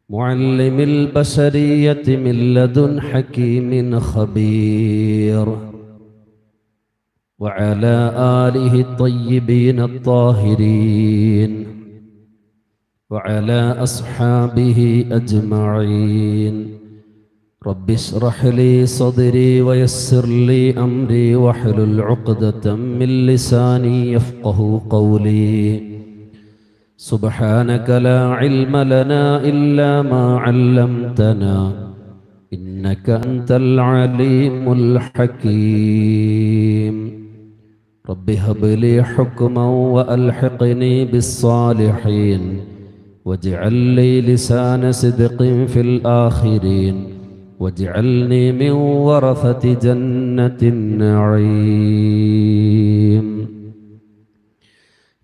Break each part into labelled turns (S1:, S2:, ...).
S1: معلم البشرية من لدن حكيم خبير، وعلى آله الطيبين الطاهرين، وعلى أصحابه أجمعين. رب اشرح لي صدري ويسر لي أمري واحلل عقدة من لساني يفقه قولي. سبحانك لا علم لنا إلا ما علمتنا إنك أنت العليم الحكيم. رب هب لي حكما وألحقني بالصالحين، واجعل لي لسان صدق في الآخرين، واجعلني من ورثة جنة النعيم.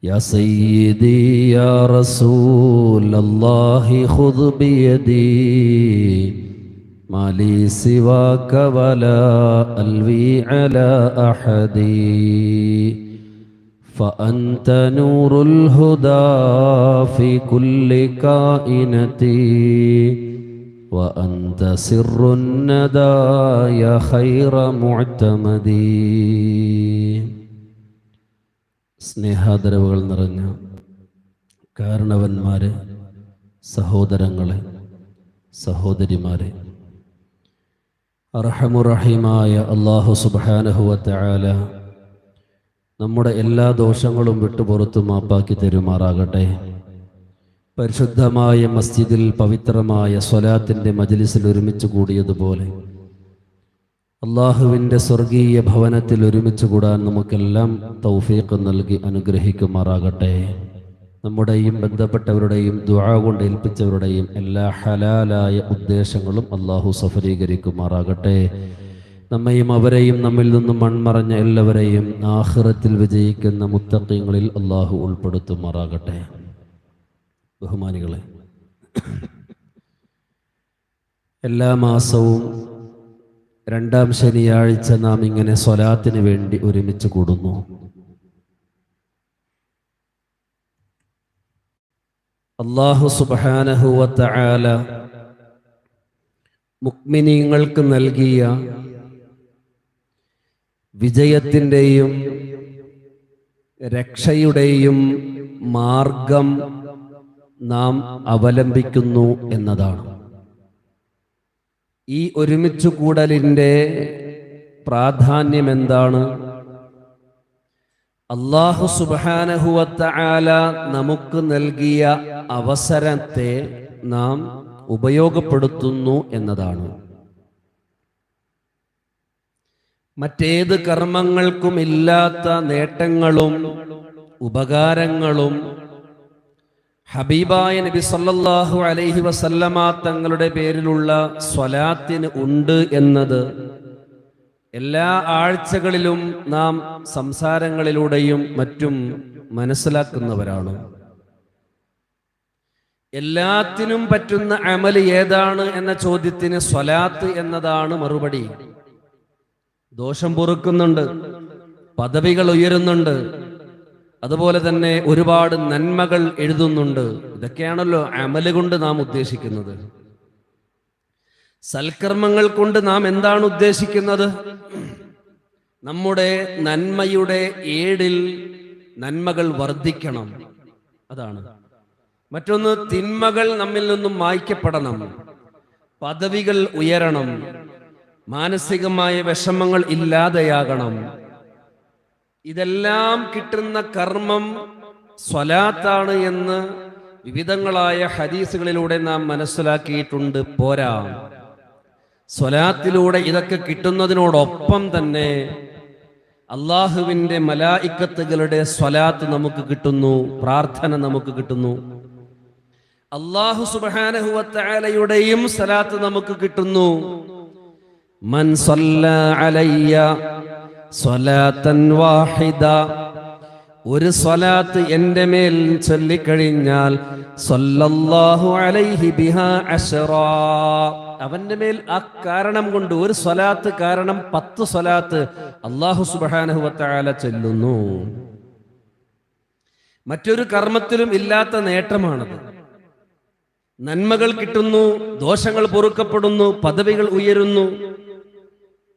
S1: يا سيدي يا رسول الله خذ بيدي، ما لي سواك ولا ألوي على أحد، فأنت نور الهدى في كل كائنتي، وأنت سر الندى يا خير معتمدي. സ്നേഹാദരവുകൾ നിറഞ്ഞ കാരണവന്മാരെ, സഹോദരങ്ങളെ, സഹോദരിമാരെ, അർഹമുറഹീമായ അല്ലാഹു സുബ്ഹാനഹു വ തആല നമ്മുടെ എല്ലാ ദോഷങ്ങളും വിട്ടുപുറത്തു മാപ്പാക്കി തരുമാറാകട്ടെ. പരിശുദ്ധമായ മസ്ജിദിൽ പവിത്രമായ സ്വലാത്തിൻ്റെ മജ്ലിസിൽ ഒരുമിച്ച് കൂടിയതുപോലെ അള്ളാഹുവിൻ്റെ സ്വർഗീയ ഭവനത്തിൽ ഒരുമിച്ച് കൂടാൻ നമുക്കെല്ലാം തൗഫീഖ് നൽകി അനുഗ്രഹിക്കുമാറാകട്ടെ. നമ്മുടെയും ബന്ധപ്പെട്ടവരുടെയും ദുആ കൊണ്ട് ഏൽപ്പിച്ചവരുടെയും എല്ലാ ഹലാലായ ഉദ്ദേശങ്ങളും അള്ളാഹു സഫലീകരിക്കുമാറാകട്ടെ. നമ്മയും അവരെയും നമ്മിൽ നിന്നും മൺമറഞ്ഞ എല്ലാവരെയും ആഖിറത്തിൽ വിജയിക്കുന്ന മുത്തഖീങ്ങളിൽ അള്ളാഹു ഉൾപ്പെടുത്തുമാറാകട്ടെ. ബഹുമാനികളെ, എല്ലാ മാസവും രണ്ടാം ശനിയാഴ്ച നാം ഇങ്ങനെ സ്വലാത്തിന് വേണ്ടി ഒരുമിച്ച് കൂടുന്നു. അല്ലാഹു സുബ്ഹാനഹു വ തആല മുഅ്മിനീങ്ങൾക്ക് നൽകിയ വിജയത്തിൻ്റെയും രക്ഷയുടെയും മാർഗം നാം അവലംബിക്കുന്നു എന്നതാണ്. ഈ ഒരുമിച്ചു കൂടലിൻ്റെ പ്രാധാന്യം എന്താണ്? അല്ലാഹു സുബ്ഹാനഹു വ തആല നമുക്ക് നൽകിയ അവസരത്തെ നാം ഉപയോഗപ്പെടുത്തുന്നു എന്നതാണ്. മറ്റേത് കർമ്മങ്ങൾക്കും ഇല്ലാത്ത നേട്ടങ്ങളും ഉപകാരങ്ങളും ഹബീബായ നബി സല്ലല്ലാഹു അലൈഹി വസല്ലമ തങ്ങളുടെ പേരിലുള്ള സ്വലാത്തിന് ഉണ്ട് എന്നത് എല്ലാ ആഴ്ചകളിലും നാം സംസാരങ്ങളിലൂടെയും മറ്റും മനസ്സിലാക്കുന്നവരാണ്. എല്ലാത്തിനും പറ്റുന്ന അമല് ഏതാണ് എന്ന ചോദ്യത്തിന് സ്വലാത്ത് എന്നതാണ് മറുപടി. ദോഷം പൊറുക്കുന്നുണ്ട്, പദവികൾ ഉയരുന്നുണ്ട്, അതുപോലെ തന്നെ ഒരുപാട് നന്മകൾ എഴുതുന്നുണ്ട്. ഇതൊക്കെയാണല്ലോ അമല് കൊണ്ട് നാം ഉദ്ദേശിക്കുന്നത്. സൽക്കർമ്മങ്ങൾ കൊണ്ട് നാം എന്താണ് ഉദ്ദേശിക്കുന്നത്? നമ്മുടെ നന്മയുടെ ഏടിൽ നന്മകൾ വർദ്ധിക്കണം, അതാണ്. മറ്റൊന്ന്, തിന്മകൾ നമ്മിൽ നിന്നും മായ്ക്കപ്പെടണം, പദവികൾ ഉയരണം, മാനസികമായ വിഷമങ്ങൾ ഇല്ലാതെയാകണം. ഇതെല്ലാം കിട്ടുന്ന കർമ്മം സ്വലാത്താണ് എന്ന് വിവിധങ്ങളായ ഹദീസുകളിലൂടെ നാം മനസ്സിലാക്കിയിട്ടുണ്ട്. പോരാ, സ്വലാത്തിലൂടെ ഇതൊക്കെ കിട്ടുന്നതിനോടൊപ്പം തന്നെ അള്ളാഹുവിൻ്റെ മലായിക്കത്തുകളുടെ സ്വലാത്ത് നമുക്ക് കിട്ടുന്നു, പ്രാർത്ഥന നമുക്ക് കിട്ടുന്നു. അല്ലാഹു സുബ്ഹാനഹു വ തആലയുടെയും സ്വലാത്ത് നമുക്ക് കിട്ടുന്നു. മൻ സല്ല അലയ്യ സ്വലാത്തൻ വാഹിദ, ഒരു സ്വലാത്ത് എൻ്റെ മേൽ ചൊല്ലിക്കഴിഞ്ഞാൽ സല്ലല്ലാഹു അലൈഹി ബിഹാ അശ്റാ, അവന്റെ മേൽ ആ കാരണം കൊണ്ട്, ഒരു സ്വലാത്ത് കാരണം 10 സ്വലാത്ത് അല്ലാഹു സുബ്ഹാനഹു വ തആല ചൊല്ലുന്നു. മറ്റൊരു കർമ്മത്തിലും ഇല്ലാത്ത നേട്ടമാണത്. നന്മകൾ കിട്ടുന്നു, ദോഷങ്ങൾ പൊറുക്കപ്പെടുന്നു, പദവികൾ ഉയരുന്നു.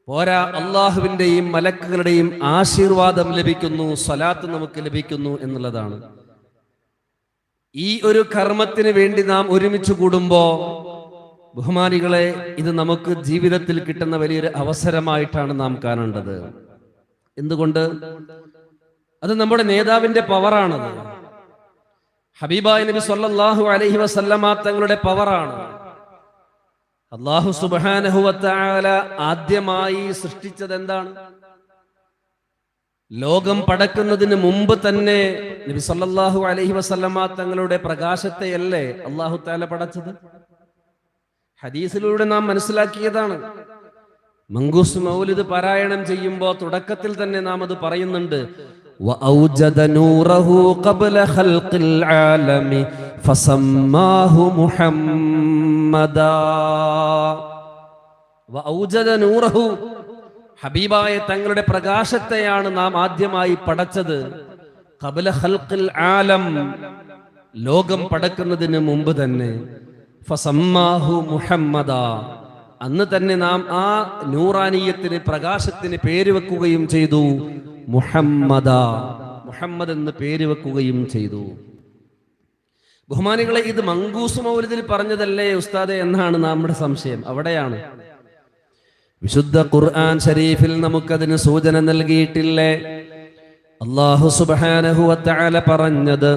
S1: പോരാ, അള്ളാഹുവിൻ്റെയും മലക്കുകളുടെയും ആശീർവാദം ലഭിക്കുന്നു, സ്വലാത്ത് നമുക്ക് ലഭിക്കുന്നു എന്നുള്ളതാണ്. ഈ ഒരു കർമ്മത്തിന് വേണ്ടി നാം ഒരുമിച്ച് കൂടുമ്പോ ബഹുമാനികളെ, ഇത് നമുക്ക് ജീവിതത്തിൽ കിട്ടുന്ന വലിയൊരു അവസരമായിട്ടാണ് നാം കാണേണ്ടത്. എന്തുകൊണ്ട്? അത് നമ്മുടെ നേതാവിന്റെ പവറാണത്. ഹബീബായ നബി സല്ലല്ലാഹു അലൈഹി വസല്ലമ തങ്ങളുടെ പവറാണ്. അല്ലാഹു സുബ്ഹാനഹു വ തആല ആദ്യമായി സൃഷ്ടിച്ചത് എന്താണ്? ലോകം പടക്കുന്നതിന് മുമ്പ് തന്നെ നബി സല്ലല്ലാഹു അലൈഹി വസല്ലമ തങ്ങളുടെ പ്രകാശത്തെയല്ലേ അല്ലാഹു തആല പടച്ചത്? ഹദീസിലൂടെ നാം മനസ്സിലാക്കിയതാണ്. മങ്കൂസ് മൗലിദ് പാരായണം ചെയ്യുമ്പോൾ തുടക്കത്തിൽ തന്നെ നാം അത് പറയുന്നുണ്ട്. وأوجد نوره قبل خلق العالم فسماه محمدا. وأوجد نوره, ഹബീബായ തങ്ങളുടെ പ്രകാശത്തെയാണ് നാം ആദ്യമായി പടച്ചത്. ഖബല ഖൽഖിൽ ആലം, ലോകം പടക്കുന്നതിന് മുമ്പ് തന്നെ. ഫസമ്മാഹു മുഹമ്മദാ, അന്ന് തന്നെ നാം ആ നൂറാനിയത്തിന്, പ്രകാശത്തിന് പേര് വെക്കുകയും ചെയ്തു. മുഹമ്മദ, മുഹമ്മദ് എന്ന് പേര് വെക്കുകയും ചെയ്തു. ബഹുമാനികളെ, ഇത് മങ്കൂസ് മൗലിദിൽ പറഞ്ഞതല്ലേ ഉസ്താദെ എന്നാണ് നമ്മുടെ സംശയം. അവിടെയാണ് വിശുദ്ധ ഖുർആൻ ശരീഫിൽ നമുക്കതിന് സൂചന നൽകിയിട്ടില്ലേ? അല്ലാഹു സുബ്ഹാനഹു വ തആല പറഞ്ഞത്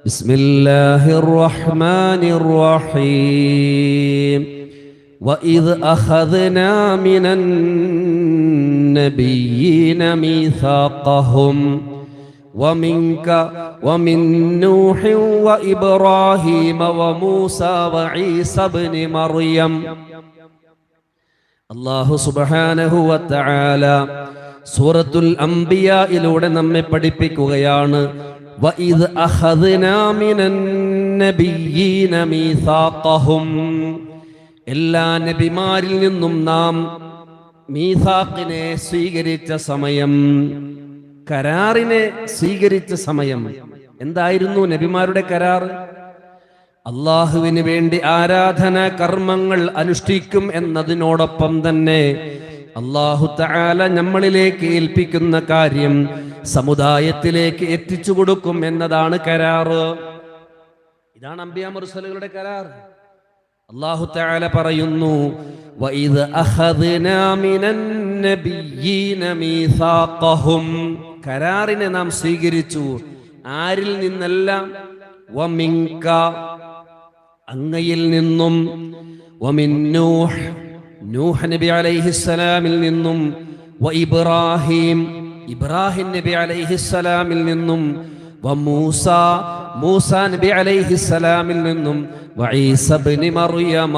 S1: ബിസ്മില്ലാഹിർ റഹ്മാനിർ റഹീം. وَإِذْ أَخَذْنَا مِنَ النَّبِيِّينَ مِيثَاقَهُمْ وَمِنْكَ وَمِنْ نُوحٍ وَإِبْرَاهِيمَ وَمُوسَى وَعِيسَى ابْنِ مَرْيَمَ. അല്ലാഹു സുബ്ഹാനഹു വ തആല സൂറത്തുൽ അംബിയായിലൂടെ നമ്മെ പഠിപ്പിക്കുകയാണ്. وَإِذْ أَخَذْنَا مِنَ النَّبِيِّينَ مِيثَاقَهُمْ, എല്ലാ നബിമാരിൽ നിന്നും നാം മീസാഖിനെ സ്വീകരിച്ച സമയം, കരാറിനെ സ്വീകരിച്ച സമയം. എന്തായിരുന്നു നബിമാരുടെ കരാർ? അള്ളാഹുവിന് വേണ്ടി ആരാധന കർമ്മങ്ങൾ അനുഷ്ഠിക്കും എന്നതിനോടൊപ്പം തന്നെ അല്ലാഹു തആല നമ്മളിലേക്ക് ഏൽപ്പിക്കുന്ന കാര്യം സമുദായത്തിലേക്ക് എത്തിച്ചു കൊടുക്കും എന്നതാണ് കരാറ്. ഇതാണ് അംബിയാ മുർസലുകളുടെ കരാർ. അല്ലാഹു തആല പറയുന്നു, വഇദ് അഖദ്നാ മിനൻ നബിയ്യീന മീസാഖഹും, കരാറിനെ നാം സ്വീകരിച്ചു. ആരിൽ നിന്നെല്ലാം? വമിൻക, അങ്ങയിൽ നിന്നും. വമിൻ നൂഹ്, നൂഹ് നബി അലൈഹിസ്സലാമിൽ നിന്നും. വഇബ്രാഹിം, ഇബ്രാഹിം നബി അലൈഹിസ്സലാമിൽ നിന്നും. വമൂസ, മൂസ നബി അലൈഹിസ്സലാമിൽ നിന്നും. വഈസ ഇബ്നു മറിയമ,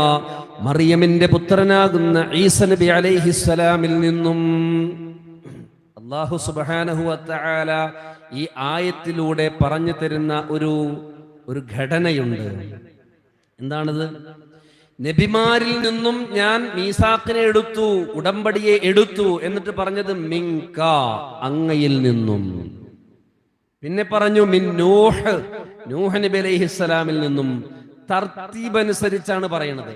S1: മറിയമിന്റെ പുത്രനാകുന്ന ഈസ നബി അലൈഹിസ്സലാമിൽ നിന്നും. അല്ലാഹു സുബ്ഹാനഹു വ തആല ഈ ആയത്തിലൂടെ പറഞ്ഞു തരുന്ന ഒരു ഘടനയുണ്ട്. എന്താണത്? നബിമാരിൽ നിന്നും ഞാൻ മീസാഖിനെ എടുത്തു, ഉടമ്പടിയെ എടുത്തു. എന്നിട്ട് പറഞ്ഞത് മിൻക, അങ്ങയിൽ നിന്നും. പിന്നെ പറഞ്ഞു മിൻ നൂഹ്, നൂഹ് നബി അലൈഹിസ്സലാമിൽ നിന്നും. തർത്തീബ് അനുസരിച്ചാണ് പറയുന്നത്.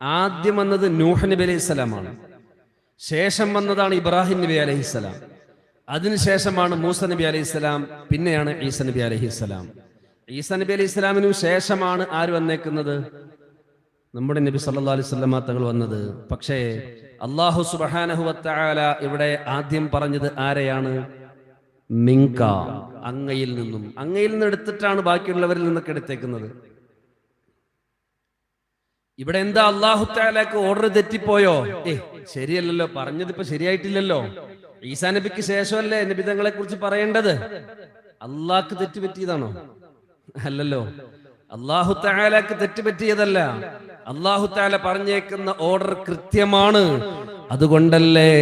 S1: ആദ്യം വന്നത് നൂഹ് നബി അലൈഹിസ്സലാമാണ്, ശേഷം വന്നതാണ് ഇബ്രാഹിം നബി അലൈഹിസ്സലാം, അതിനുശേഷമാണ് മൂസ നബി അലൈഹിസ്സലാം, പിന്നെയാണ് ഈസ നബി അലൈഹിസ്സലാം. ഈസ നബി അലൈഹിസ്സലാമിനു ശേഷമാണ് ആര് വന്നേക്കുന്നത്? നമ്മുടെ നബി സല്ലല്ലാഹു അലൈഹി വസല്ലമ തങ്ങൾ വന്നത്. പക്ഷേ അല്ലാഹു സുബ്ഹാനഹു വ തആല ഇവിടെ ആദ്യം പറഞ്ഞത് ആരെയാണ്? മിൻക, അങ്ങയിൽ നിന്നും. അങ്ങയിൽ നിന്ന് എടുത്തിട്ടാണ് ബാക്കിയുള്ളവരിൽ നിന്നൊക്കെ എടുത്തേക്കുന്നത്. ഇവിടെ എന്താ അല്ലാഹു തആലക്ക് ഓർഡർ തെറ്റിപ്പോയോ? ശരിയല്ലല്ലോ, പറഞ്ഞത് ഇപ്പൊ ശരിയായിട്ടില്ലല്ലോ. ഈസാ നബിക്ക് ശേഷമല്ലേ നബി തങ്ങളെ കുറിച്ച് പറയേണ്ടത്? അള്ളാഹ്ക്ക് തെറ്റുപറ്റിയതാണോ? അല്ലല്ലോ, അല്ലാഹു തആലക്ക് തെറ്റുപറ്റിയതല്ല. അല്ലാഹു തആല പറഞ്ഞേക്കുന്ന ഓർഡർ കൃത്യമാണ്. അതുകൊണ്ടല്ലേ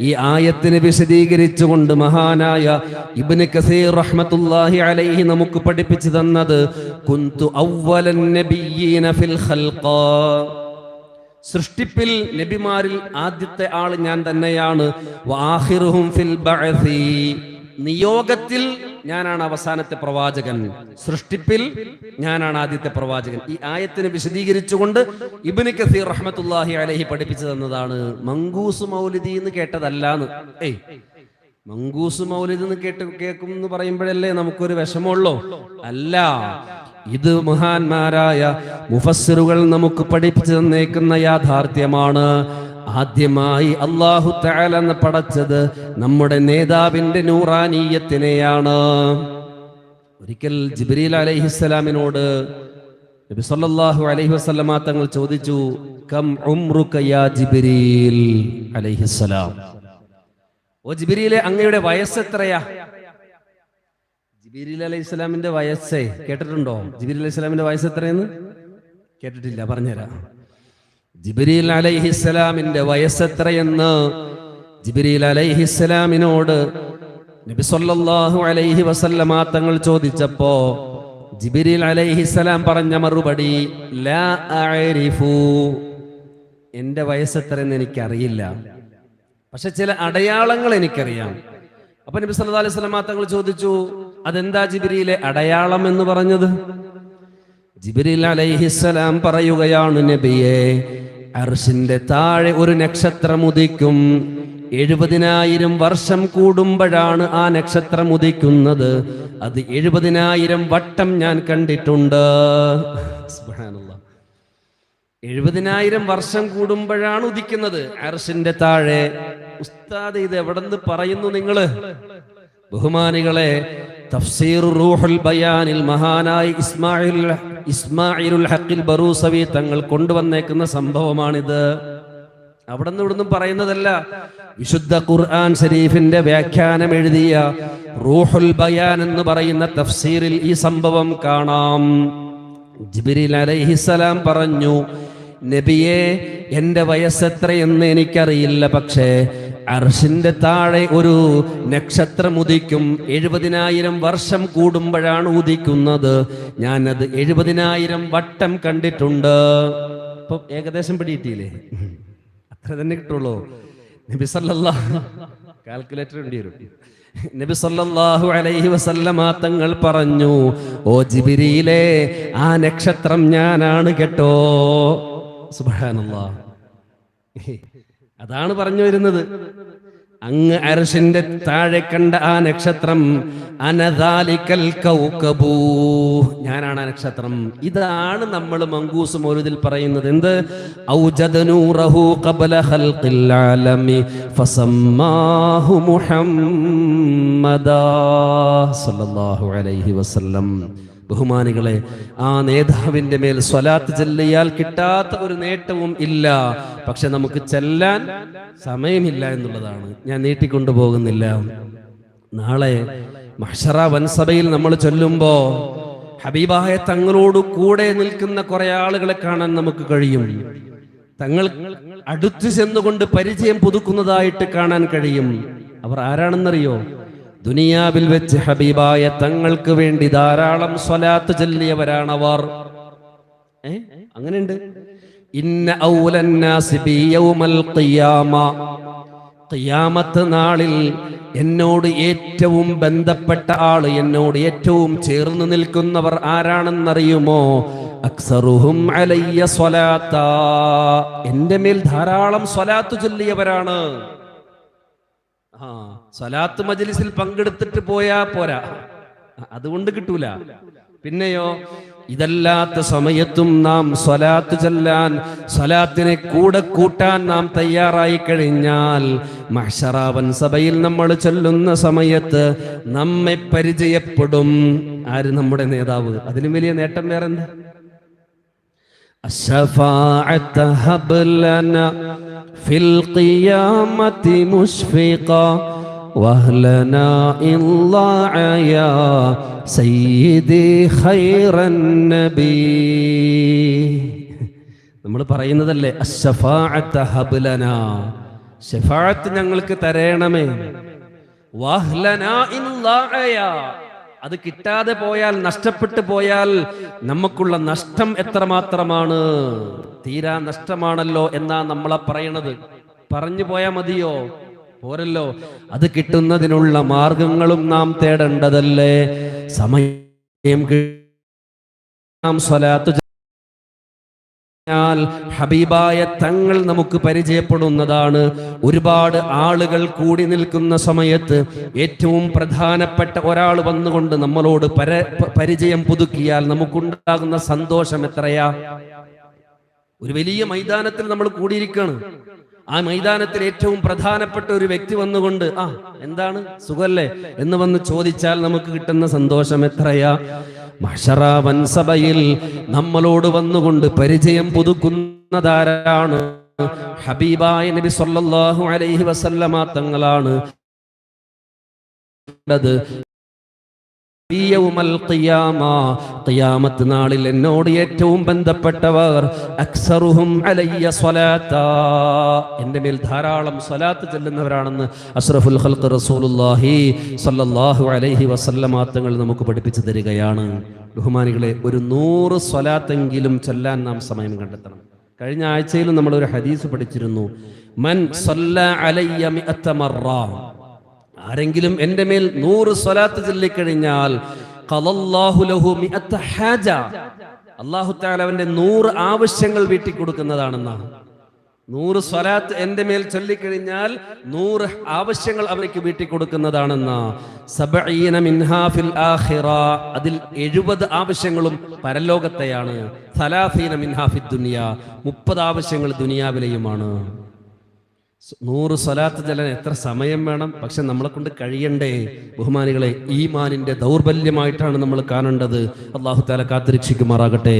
S1: ഈ ആയത്തിനെ വിശദീകരിച്ചുകൊണ്ട് മഹാനായ ഇബ്നു കസീർ റഹ്മത്തുള്ളാഹി അലൈഹി നമുക്ക് പഠിപ്പിച്ചു തന്നത് കുന്തു അവ്വലൻ നബിയ്യീന ഫിൽ ഖൽഖ, സൃഷ്ടിപ്പിൽ നബിമാരിൽ ആദ്യത്തെ ആൾ ഞാൻ തന്നെയാണ്. വആഖിറുഹും ഫിൽ ബഅസി, നിയോഗത്തിൽ ഞാനാണ് അവസാനത്തെ പ്രവാചകൻ, സൃഷ്ടിപ്പിൽ ഞാനാണ് ആദ്യത്തെ പ്രവാചകൻ. ഈ ആയത്തിനെ വിശദീകരിച്ചുകൊണ്ട് ഇബ്നു കസീർ റഹ്മത്തുള്ളാഹി അലൈഹി പഠിപ്പിച്ചു തന്നതാണ്. മങ്കൂസ് മൗലിദി എന്ന് കേട്ടതല്ലാന്ന്. മങ്കൂസ് മൗലിദ് എന്ന് കേൾക്കും എന്ന് പറയുമ്പോഴല്ലേ നമുക്കൊരു വിഷമമുള്ളൂ. അല്ല, ഇത് മഹാന്മാരായ മുഫസ്സിറുകൾ നമുക്ക് പഠിപ്പിച്ചു തന്നേക്കുന്ന യാഥാർത്ഥ്യമാണ്. ആദ്യമായി അല്ലാഹു തആല പടച്ചത് നമ്മുടെ നേതാവിന്റെ നൂറാനീയത്തിനെയാണ്. ഒരിക്കൽ ജിബ്രീൽ അലൈഹിസ്സലാമിനോട് നബി സല്ലല്ലാഹു അലൈഹി വസല്ലമ തങ്ങൾ ചോദിച്ചു, കം ഉംറുക യാ ജിബ്രീൽ അലൈഹിസ്സലാം, ഓ ജിബ്രീലെ അങ്ങയുടെ വയസ്സ് എത്രയാ? ജിബ്രീൽ അലൈഹിസ്സലാമിന്റെ വയസ്സേ കേട്ടിട്ടുണ്ടോ? ജിബ്രീൽ അലൈഹിസ്സലാമിന്റെ വയസ്സ് എത്രയെന്ന് കേട്ടിട്ടില്ല, പറഞ്ഞുതരാം. ജിബ്രീൽ അലൈഹിസ്സലാമിന്റെ വയസ്സ് എത്രയെന്ന് ജിബ്രീൽ അലൈഹിസ്സലാമിനോട് നബി സല്ലല്ലാഹു അലൈഹി വസല്ലമ തങ്ങൾ ചോദിച്ചപ്പോ ജിബ്രീൽ അലൈഹിസ്സലാം പറഞ്ഞ മറുപടി ലാ അഅരിഫു, എന്റെ വയസ്സ് എത്രയെന്ന് എനിക്കറിയില്ല, പക്ഷെ ചില അടയാളങ്ങൾ എനിക്കറിയാം. അപ്പൊ നബി സല്ലല്ലാഹു അലൈഹി വസല്ലമ തങ്ങൾ ചോദിച്ചു, അതെന്താ ജിബ്രീലെ അടയാളം എന്ന് പറഞ്ഞത്? ജിബ്രീൽ അലൈഹിസ്സലാം പറയുകയാണ്, നബിയെ, അർശിന്റെ താഴെ ഒരു നക്ഷത്രം ഉദിക്കും. 70,000 വർഷം കൂടുമ്പോഴാണ് ആ നക്ഷത്രം ഉദിക്കുന്നത്. അത് 70,000 വട്ടം ഞാൻ കണ്ടിട്ടുണ്ട്. സുബ്ഹാനല്ലാഹ്, 70,000 വർഷം കൂടുമ്പോഴാണ് ഉദിക്കുന്നത് അർശിന്റെ താഴെ. ഉസ്താദ്, ഇത് എവിടെന്ന് പറയുന്നു നിങ്ങള്? ബഹുമാനികളെ, തഫ്സീർ റൂഹുൽ ബയാനിൽ മഹാനായ ഇസ്മാഇലുൽ ഹഖിൽ ബറൂസവി തങ്ങൾ കൊണ്ടുവന്നേക്കുന്ന സംഭവമാണിത്. അവിടെ നിന്ന് ഇവിടുന്ന് പറയുന്നതല്ല. വിശുദ്ധ ഖുർആൻ ശരീഫിന്റെ വ്യാഖ്യാനം എഴുതിയ റൂഹുൽ ബയാൻ എന്ന് പറയുന്ന തഫ്സീറിൽ ഈ സംഭവം കാണാം. ജിബ്രീൽ അലൈഹിസ്സലാം പറഞ്ഞു, നബിയെ, എന്റെ വയസ്സെത്രയെന്ന് എനിക്കറിയില്ല, പക്ഷേ അർശിന്റെ താഴെ ഒരു നക്ഷത്രം ഉദിക്കും. 70,000 വർഷം കൂടുമ്പോഴാണ് ഉദിക്കുന്നത്. ഞാനത് 70,000 വട്ടം കണ്ടിട്ടുണ്ട്. ഇപ്പൊ ഏകദേശം പിടിയിട്ടില്ലേ? അത്ര തന്നെ കിട്ടുള്ളൂ. നബി സല്ലല്ലാഹു കാൽക്കുലേറ്റർ വേണ്ടി വരും. നബി സല്ലല്ലാഹു അലൈഹി വസല്ലമ തങ്ങൾ പറഞ്ഞു, ഓ ജിബ്രീലേ, ആ നക്ഷത്രം ഞാനാണ് കേട്ടോ. സുബ്ഹാനല്ലാഹ്, അതാണ് പറഞ്ഞു വരുന്നത്. അങ്ങ് അർശിന്റെ താഴെ കണ്ട ആ നക്ഷത്രം അനദാലിക്കൽ കൗകബൂ, ഞാനാണ് ആ നക്ഷത്രം. ഇതാണ് നമ്മൾ മങ്കൂസ് മൗലിദിൽ പറയുന്നത്. എന്ത്? ഔജദ നൂറഹു ഖബ്ല ഖൽഖിൽ ആലമി ഫസമ്മാഹു മുഹമ്മദാ സല്ലല്ലാഹു അലൈഹി വസല്ലം. ബഹുമാനികളെ, ആ നേതാവിന്റെ മേൽ സ്വലാത്ത് ചൊല്ലിയാൽ കിട്ടാത്ത ഒരു നേട്ടവും ഇല്ല. പക്ഷെ നമുക്ക് ചെല്ലാൻ സമയമില്ല എന്നുള്ളതാണ്. ഞാൻ നീട്ടിക്കൊണ്ടുപോകുന്നില്ല. നാളെ മഹ്ശറ വൻസഭയിൽ നമ്മൾ ചൊല്ലുമ്പോ ഹബീബായ തങ്ങളോട് കൂടെ നിൽക്കുന്ന കുറെ ആളുകളെ കാണാൻ നമുക്ക് കഴിയും. തങ്ങൾ അടുത്ത് ചെന്നുകൊണ്ട് പരിചയം പുതുക്കുന്നതായിട്ട് കാണാൻ കഴിയും. അവർ ആരാണെന്നറിയോ? ദുനിയാവിൽ വെച്ച് ഹബീബായ തങ്ങൾക്ക് വേണ്ടി ധാരാളം സ്വലാത്ത് ചൊല്ലിയവരാണവർ. അങ്ങനെയുണ്ട്. ഇന്ന ഔലന്നാസി ബി യൗമൽ ഖിയാമ, ഖിയാമത്ത് നാളിൽ എന്നോട് ഏറ്റവും ബന്ധപ്പെട്ട ആള്, എന്നോട് ഏറ്റവും ചേർന്ന് നിൽക്കുന്നവർ ആരാണെന്നറിയുമോ? അക്സറുഹും അലയ്യ സ്വലാത്താ, എന്റെ മേൽ ധാരാളം സ്വലാത്ത് ചൊല്ലിയവരാണ്. സ്വലാത്ത് മജ്ലിസിൽ പങ്കെടുത്തിട്ട് പോയാ പോരാ, അതുകൊണ്ട് കിട്ടൂല. പിന്നെയോ, ഇതല്ലാത്ത സമയത്തും നാം സ്വലാത്ത് ചൊല്ലാൻ, സ്വലാത്തിനെ കൂടെ കൂട്ടാൻ നാം തയ്യാറായി കഴിഞ്ഞാൽ മഹ്ശറ വൻസഭയിൽ നമ്മൾ ചൊല്ലുന്ന സമയത്ത് നമ്മെ പരിചയപ്പെടും. ആര്? നമ്മുടെ നേതാവ്. അതിലും വലിയ നേട്ടം വേറെന്താ? الشفاعة هب لنا في القيامة مشفقا واهلنا الله يا سيدي خير النبي. നമ്മൾ പറയുന്നതല്ലേ الشفاعة هب لنا, ശഫാഅത്ത് ഞങ്ങൾക്ക് തരണമേ. വാഹ്ലനാ الله يا, അത് കിട്ടാതെ പോയാൽ, നഷ്ടപ്പെട്ടു പോയാൽ നമുക്കുള്ള നഷ്ടം എത്രമാത്രമാണ്, തീരാ നഷ്ടമാണല്ലോ എന്നാ നമ്മളെ പറയണത്. പറഞ്ഞു പോയാൽ മതിയോ? പോരല്ലോ, അത് കിട്ടുന്നതിനുള്ള മാർഗങ്ങളും നാം തേടേണ്ടതല്ലേ? സമയം നാം സ്വലാത്ത് ഹബീബായ തങ്ങൾ നമുക്ക് പരിചയപ്പെടുന്നതാണ്. ഒരുപാട് ആളുകൾ കൂടി നിൽക്കുന്ന സമയത്ത് ഏറ്റവും പ്രധാനപ്പെട്ട ഒരാൾ വന്നുകൊണ്ട് നമ്മളോട് പരിചയം പുതുക്കിയാൽ നമുക്കുണ്ടാകുന്ന സന്തോഷം എത്രയാ! ഒരു വലിയ മൈതാനത്തിൽ നമ്മൾ കൂടിയിരിക്കുകയാണ്. ആ മൈതാനത്തിൽ ഏറ്റവും പ്രധാനപ്പെട്ട ഒരു വ്യക്തി വന്നുകൊണ്ട് എന്താണ്, സുഖല്ലേ എന്ന് വന്ന് ചോദിച്ചാൽ നമുക്ക് കിട്ടുന്ന സന്തോഷം എത്രയാ! മഹ്ശറ വൻസഭയിൽ നമ്മളോട് വന്നുകൊണ്ട് പരിചയം പുതുക്കുന്നതാരാണ്? ഹബീബായ നബി സല്ലല്ലാഹു അലൈഹി വസല്ലമ തങ്ങളാണ്. ഖിയാമത്ത് നാളിൽ എന്നോട് ഏറ്റവും ബന്ധപ്പെട്ടവർ അക്സറുഹും അലയ്യ സ്വലാത്താ, എൻ്റെ മേൽ ധാരാളം സ്വലാത്ത് ചെല്ലുന്നവരാണെന്ന് അഷ്റഫുൽ ഖൽഖ് റസൂലുള്ളാഹി സ്വല്ലല്ലാഹു അലൈഹി വസല്ലമ തങ്ങൾ നമുക്ക് പഠിപ്പിച്ചു തരികയാണ്. ബഹുമാനികളെ, ഒരു 100 സ്വലാത്തെങ്കിലും ചൊല്ലാൻ നാം സമയം കണ്ടെത്തണം. കഴിഞ്ഞ ആഴ്ചയിലും നമ്മൾ ഒരു ഹദീസ് പഠിച്ചിരുന്നു. മൻ സല്ല അലയ്യ മിഅത മറ, ആരെങ്കിലും എൻ്റെ മേൽ 100 സ്വലാത്ത് ചൊല്ലിക്കഴിഞ്ഞാൽ ഖളല്ലാഹു ലഹു മിഅത ഹാജ, അല്ലാഹു തആല അവന്റെ 100 ആവശ്യങ്ങൾ വീട്ടി കൊടുക്കുന്നതാണെന്നാണ്. 100 സ്വലാത്ത് എൻ്റെ മേൽ ചൊല്ലിക്കഴിഞ്ഞാൽ 100 ആവശ്യങ്ങൾ അവർക്ക് വീട്ടി കൊടുക്കുന്നതാണെന്ന. സബഈന മിൻഹാ ഫിൽ ആഖിറ, അതിൽ 70 ആവശ്യങ്ങളും പരലോകത്തെയാണ്. സലാസീന മിൻഹാ ഫിദ് ദുനിയ, 30 ആവശ്യങ്ങൾ ദുനിയാവിലെയുമാണ്. 100 സ്വലാത്ത് ചെല്ലാൻ എത്ര സമയം വേണം? പക്ഷെ നമ്മളെ കൊണ്ട് കഴിയണ്ടേ? ബഹുമാനികളെ, ഈമാനിന്റെ ദൗർബല്യമായിട്ടാണ് നമ്മൾ കാണേണ്ടത്. അല്ലാഹു തആല കാത്തുരക്ഷിക്കുമാറാകട്ടെ.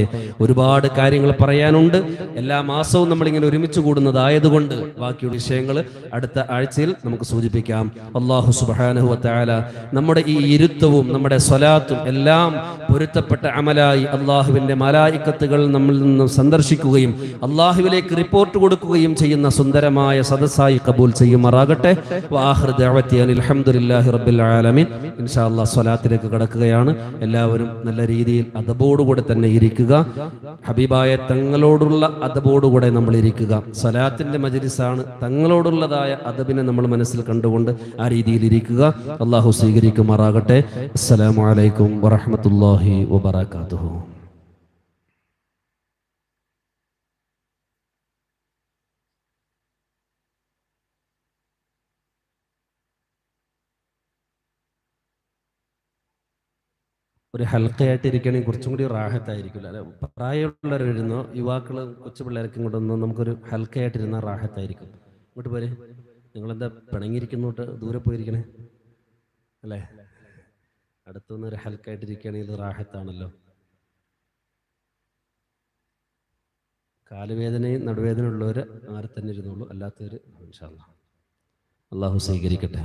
S1: ഒരുപാട് കാര്യങ്ങൾ പറയാനുണ്ട്. എല്ലാ മാസവും നമ്മളിങ്ങനെ ഒരുമിച്ച് കൂടുന്നതായതുകൊണ്ട് ബാക്കിയുള്ള വിഷയങ്ങൾ അടുത്ത ആഴ്ചയിൽ നമുക്ക് സൂചിപ്പിക്കാം. അല്ലാഹു സുബ്ഹാനഹു വ തആല നമ്മുടെ ഈ ഇരുത്തവും നമ്മുടെ സ്വലാത്തും എല്ലാം പൊരുത്തപ്പെട്ട അമലായി അള്ളാഹുവിന്റെ മലായിക്കത്തുകൾ നമ്മളിൽ നിന്ന് സന്ദർശിക്കുകയും അള്ളാഹുവിലേക്ക് റിപ്പോർട്ട് കൊടുക്കുകയും ചെയ്യുന്ന സുന്ദരമായ സദസ്സായി കബൂൽ ചെയ്യുമാറാകട്ടെ. വആഖിറു ദഅവതി അൽഹംദുലില്ലാഹി റബ്ബിൽ ആലമീൻ. ഇൻഷാ അല്ലാഹ് സ്വലാത്തിലേക്ക് കടക്കുകയാണ്. എല്ലാവരും നല്ല രീതിയിൽ അദബോടുകൂടെ തന്നെ ഇരിക്കുക. ഹബീബായ തങ്ങളോടുള്ള അദബോടുകൂടെ നമ്മൾ ഇരിക്കുക. സ്വലാത്തിന്റെ മജ്ലിസാണ്. തങ്ങളോടുള്ളതായ അദബിനെ നമ്മൾ മനസ്സിൽ കണ്ടുകൊണ്ട് ആ രീതിയിൽ ഇരിക്കുക. അല്ലാഹു സ്വീകരിക്കുമാറാകട്ടെ. അസ്സലാമു അലൈക്കും വറഹ്മത്തുള്ളാഹി വബറകാതുഹു. ഒരു ഹൽക്കയായിട്ട് ഇരിക്കുകയാണെങ്കിൽ കുറച്ചും കൂടി റാഹത്തായിരിക്കില്ല അല്ലെ? പ്രായമുള്ളവരിരുന്നോ, യുവാക്കൾ കൊച്ചു പിള്ളേർക്ക് ഇങ്ങോട്ടൊന്ന് നമുക്കൊരു ഹൽക്കയായിട്ടിരുന്ന റാഹത്തായിരിക്കും. ഇങ്ങോട്ട് പോരെ, നിങ്ങളെന്താ പിണങ്ങിയിരിക്കുന്നോട്ട് ദൂരെ പോയിരിക്കണേ അല്ലേ? അടുത്തുനിന്ന് ഒരു ഹൽക്കായിട്ടിരിക്കുകയാണെങ്കിൽ റാഹത്താണല്ലോ. കാലുവേദനയും നടുവേദന ഉള്ളവർ ആരെ തന്നെ ഇരുന്നുള്ളൂ, അല്ലാത്തവർ ഇൻഷാ അല്ലാഹ് അള്ളാഹു സ്വീകരിക്കട്ടെ.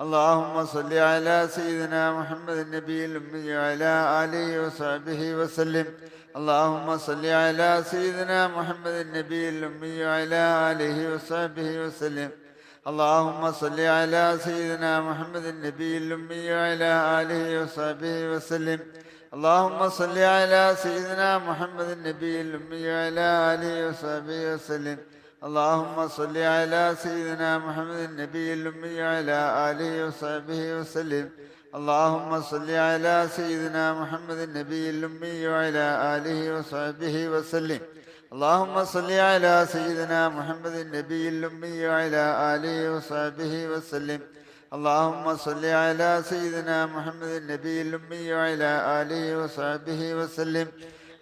S2: اللهم صل على سيدنا محمد النبي الأمي وعلى آله وصحبه وسلم. اللهم صل على سيدنا محمد النبي الأمي وعلى آله وصحبه وسلم. اللهم صل على سيدنا محمد النبي الأمي وعلى آله وصحبه وسلم. اللهم صل على سيدنا محمد النبي الأمي وعلى آله وصحبه وسلم. اللهم صل على سيدنا محمد النبي الأمي وعلى آله وصحبه وسلم. اللهم صل على سيدنا محمد النبي الأمي وعلى آله وصحبه وسلم. اللهم صل على سيدنا محمد النبي الأمي وعلى آله وصحبه وسلم. اللهم صل على سيدنا محمد النبي الأمي وعلى آله وصحبه وسلم.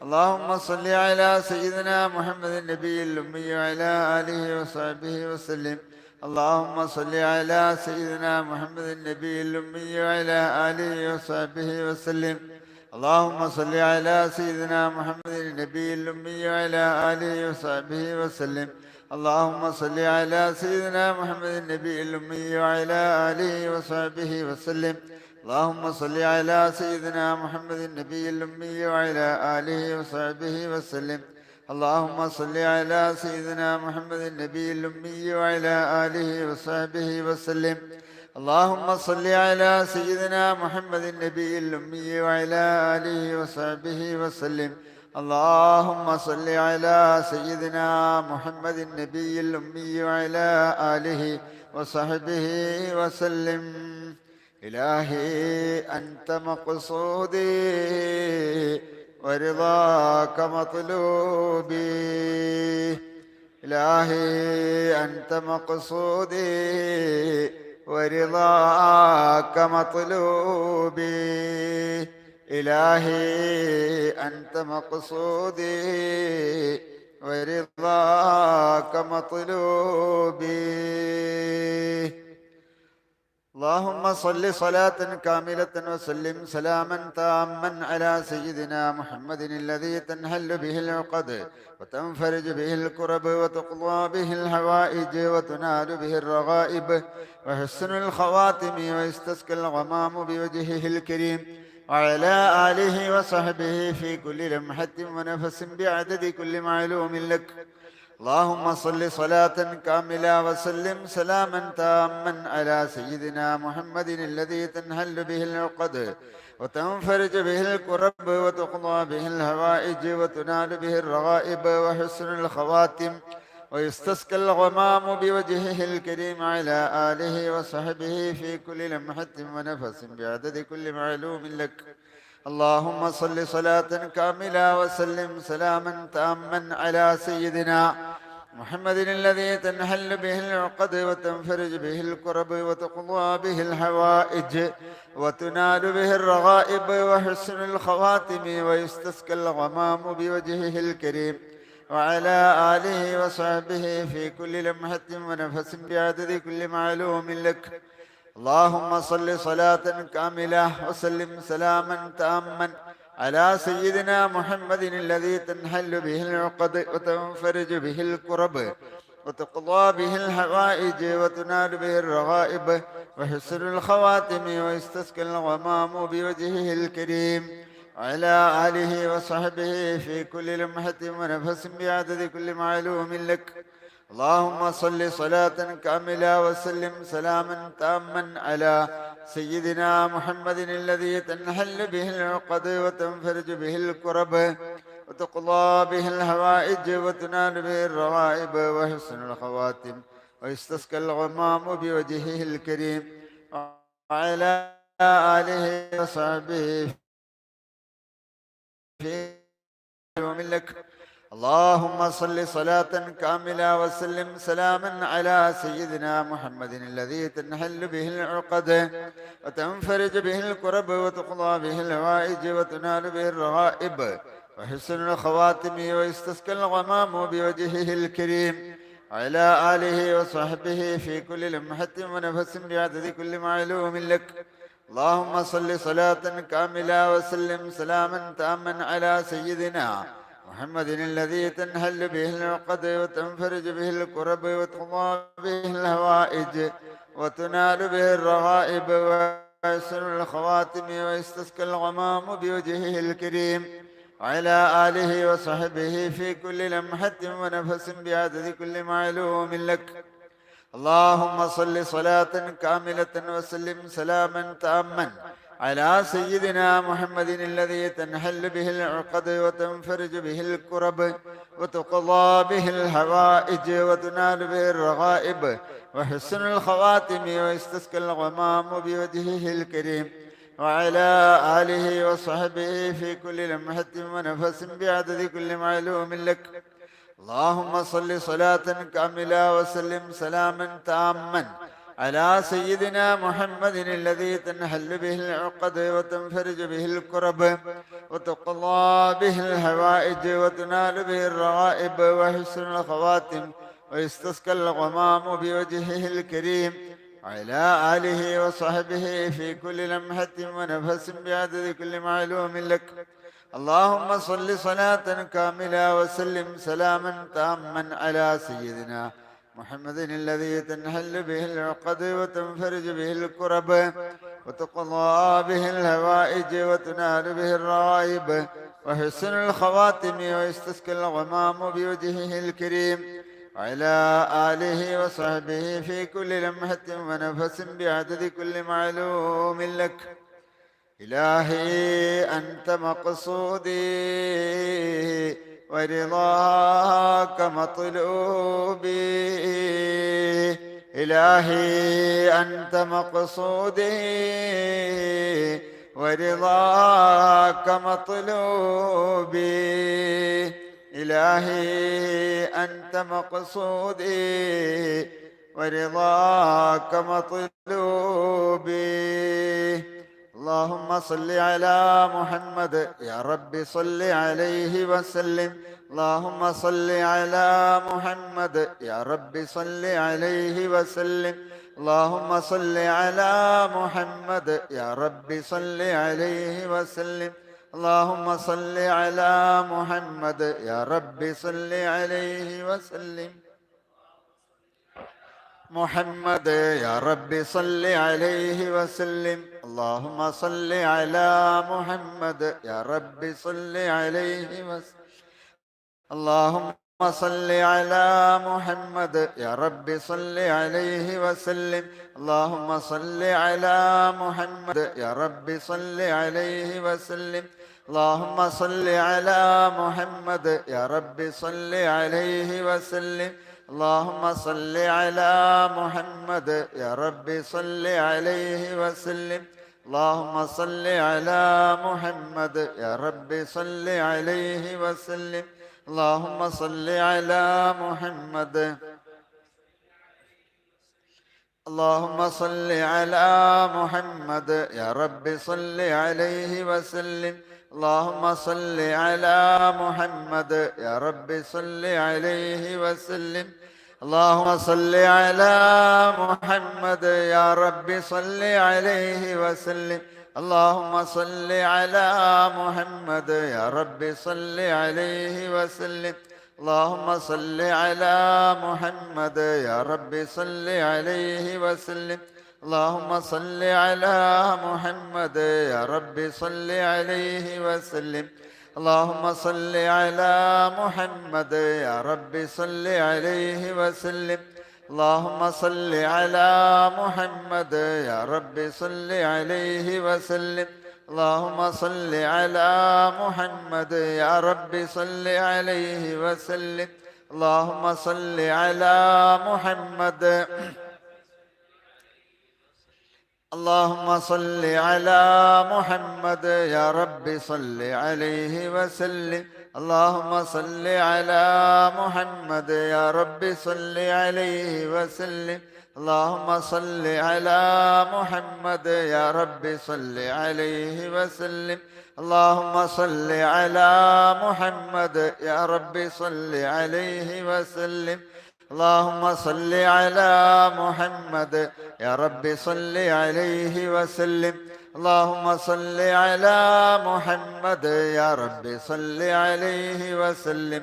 S2: اللهم صل على سيدنا محمد النبي الأمي وعلى آله وصحبه وسلم. اللهم صل على سيدنا محمد النبي الأمي وعلى آله وصحبه وسلم. اللهم صل على سيدنا محمد النبي الأمي وعلى آله وصحبه وسلم. اللهم صل على سيدنا محمد النبي الأمي وعلى آله وصحبه وسلم. اللهم صل على سيدنا محمد النبي الأمي وعلى آله وصحبه وسلم. اللهم صل على سيدنا محمد النبي الأمي وعلى آله وصحبه وسلم. اللهم صل على سيدنا محمد النبي الأمي وعلى آله وصحبه وسلم. اللهم صل على سيدنا محمد النبي الأمي وعلى آله وصحبه وسلم. إلهي أنت مقصودي ورضاك مطلوبي. إلهي أنت مقصودي ورضاك مطلوبي. إلهي أنت مقصودي ورضاك مطلوبي. اللهم صل صلاة كاملة وسلم سلاما تاما على سيدنا محمد الذي تنحل به العقد وتنفرج به الكرب وتقضى به الحوائج وتنال به الرغائب وحسن الخواتم ويستسقى الغمام بوجهه الكريم وعلى آله وصحبه في كل لمحة ونفس بعدد كل معلوم لك. اللهم صل صلاة كاملة وسلم سلاما تاما على سيدنا محمد الذي تنحل به العقد وتنفرج به الكرب وتقضى به الهوائج وتنال به الرغائب وحسن الخواتم ويستسقى الغمام بوجهه الكريم على آله وصحبه في كل لمحة ونفس بعدد كل معلوم لك. اللهم صل صلاة كاملة وسلم سلاما تاما على سيدنا محمد الذي تنحل به العقد وتنفرج به الكرب وتقضى به الحوائج وتنال به الرغائب وحسن الخواتم ويستسقى الغمام بوجهه الكريم وعلى آله وصحبه في كل لمحة ونفس بعدد كل معلوم لك. اللهم صل صلاة كاملة وسلم سلاما تاما على سيدنا محمد الذي تنحل به العقد وتنفرج به الكرب وتقضى به الحوائج وتنال به الرغائب وحسن الخواتم ويستسقى الغمام بوجهه الكريم وعلى آله وصحبه في كل لمحة ونفس بعدد كل معلوم لك. اللهم صل صلاة كاملة وسلم سلاما تاما على سيدنا محمد الذي تنحل به العقد وتنفرج به الكرب وتقضى به الحوائج وتنال به الرغائب وحسن الخواتم ويستسقى الغمام بوجهه الكريم وعلى آله وصحبه في يوم لك. اللهم صل صلاة كاملة وسلم سلاما على سيدنا محمد الذي تنحل به العقد وتنفرج به الكرب وتقضى به الهوائج وتنال به الرغائب وحسن الخواتم ويستسقى الغمام بوجهه الكريم وعلى آله وصحبه في كل لمحة ونفس بعدد كل معلوم لك. اللهم صل صلاة كاملة وسلم سلاما تاما على سيدنا محمد الذي تنحل به العقد وتنفرج به الكرب وتقضى به الهوائج وتنال به الرغائب ويحسن الخواتم ويستسقى الغمام بوجهه الكريم وعلى آله وصحبه في كل لمحة ونفس بعدد كل معلوم لك. اللهم صل صلاة كاملة وسلم سلاما تاما على سيدنا محمد الذي تنحل به العقد وتنفرج به الكرب وتقضى به الحوائج وتنال به الرغائب وحسن الخواتم ويستسقى الغمام بوجهه الكريم وعلى آله وصحبه في كل لمحة ونفس بعدد كل معلوم لك. اللهم صل صلاة كاملة وسلم سلاما تاما على سيدنا محمد الذي تنحل به العقد وتنفرج به الكرب وتقضى به الحوائج وتنال به الرغائب وحسن الخواتم ويستسقى الغمام بوجهه الكريم وعلى آله وصحبه في كل لمحة ونفس بعدد كل معلوم لك. اللهم صل صلاة كاملة وسلم سلاما تاما على سيدنا محمد الذي تنحل به العقد وتنفرج به الكرب وتقضى به الهوائج وتنال به الرغائب وحسن الخواتم ويستسقى الغمام بوجهه الكريم وعلى آله وصحبه في كل لمحة ونفس بعدد كل معلوم لك. إلهي أنت مقصودي ورضاك مطلوبي. إلهي أنت مقصودي ورضاك مطلوبي. إلهي أنت مقصودي ورضاك مطلوبي. اللهم صل على محمد يا رب صل عليه وسلم. اللهم صل على محمد يا رب صل عليه وسلم. اللهم صل على محمد يا رب صل عليه وسلم. اللهم صل على محمد يا رب صل عليه وسلم. محمد يا رب صل عليه وسلم. اللهم صل على محمد يا رب صل عليه وسلم. اللهم صل على محمد يا رب صل عليه وسلم. اللهم صل على محمد يا رب صل عليه وسلم. اللهم صل على محمد يا رب صل عليه وسلم. اللهم صل على محمد يا رب صل عليه وسلم. اللهم صل على محمد يا رب صل عليه وسلم. اللهم صل على محمد. اللهم صل على محمد يا رب صل عليه وسلم. اللهم صل على محمد يا رب صل عليه وسلم. اللهم صل على محمد يا رب صل عليه وسلم. اللهم صل على محمد يا رب صل عليه وسلم. اللهم صل على محمد يا رب صل عليه وسلم. اللهم صل على محمد يا رب صل عليه وسلم. اللهم صل على محمد يا رب صل عليه وسلم. اللهم صل على محمد يا رب صل عليه وسلم. اللهم صل على محمد يا رب صل عليه وسلم. اللهم صل على محمد. اللهم صل على محمد يا رب صل عليه وسلم. اللهم صل على محمد يا رب صل عليه وسلم. اللهم صل على محمد يا رب صل عليه وسلم. اللهم صل على محمد يا رب صل عليه وسلم. اللهم صل على محمد يا رب صل عليه وسلم. اللهم صل على محمد يا رب صل عليه وسلم.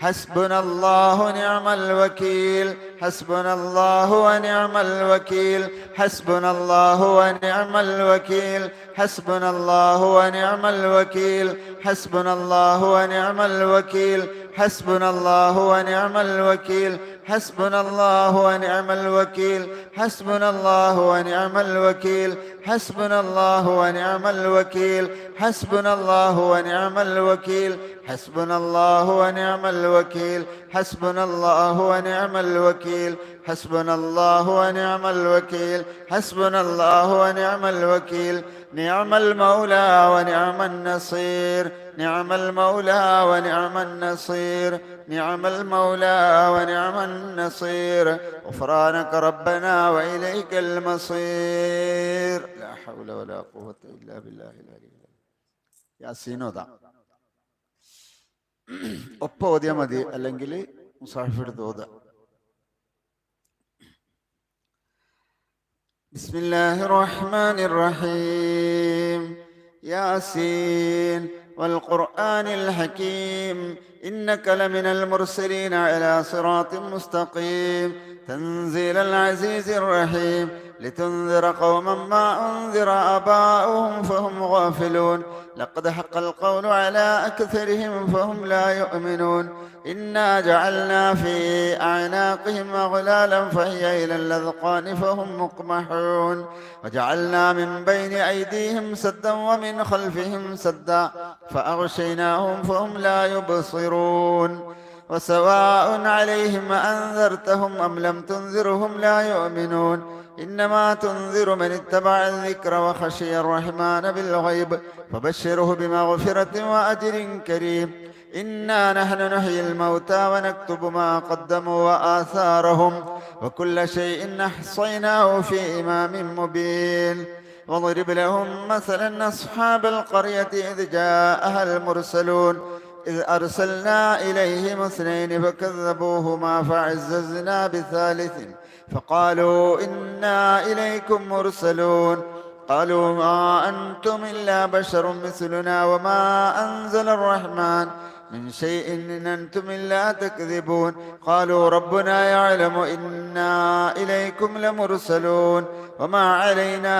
S2: حسبنا الله ونعم الوكيل حسبنا الله ونعم الوكيل حسبنا الله ونعم الوكيل حسبنا الله ونعم الوكيل حسبنا الله ونعم الوكيل حسبنا الله ونعم الوكيل حسبنا الله ونعم الوكيل حسبنا الله ونعم الوكيل حسبنا الله ونعم الوكيل حسبنا الله ونعم الوكيل حسبنا الله ونعم الوكيل حسبنا الله ونعم الوكيل حسبنا الله ونعم الوكيل حسبنا الله ونعم الوكيل نعم المولى ونعم النصير نعم المولى ونعم النصير نعم المولى ونعم النصير غفرانك ربنا وإليك المصير لا حول ولا قوة إلا بالله العلي യാസീൻ ഓതാം. ഒപ്പം ഓതിയാൽ മതി, അല്ലെങ്കിൽ മുസാഹിഫ് എടുത്ത് ഓതാം. بسم الله الرحمن الرحيم ياسين والقرآن الحكيم إنك لمن المرسلين على صراط مستقيم تنزيل العزيز الرحيم لتنذر قوما ما أنذر آباؤهم فهم غافلون لقد حق القول على أكثرهم فهم لا يؤمنون إنا جعلنا في أعناقهم أغلالا فهي إلى الأذقان فهم مقمحون وجعلنا من بين أيديهم سدا ومن خلفهم سدا فأغشيناهم فهم لا يبصرون وسواء عليهم أنذرتهم أم لم تنذرهم لا يؤمنون إنما تنذر من اتبع الذكر وخشي الرحمن بالغيب فبشره بمغفرة وأجر كريم إنا نحن نحيي الموتى ونكتب ما قدموا وآثارهم وكل شيء أحصيناه في إمام مبين واضرب لهم مثلا أصحاب القرية إذ جاءها المرسلون إذ أرسلنا إليهم اثنين فكذبوهما فعززنا بثالث فقالوا إنا إليكم مرسلون قالوا ما أنتم إلا بشر مثلنا وما أنزل الرحمن من شيء إن أنتم إلا تكذبون قالوا ربنا يعلم إنا إليكم لمرسلون وما علينا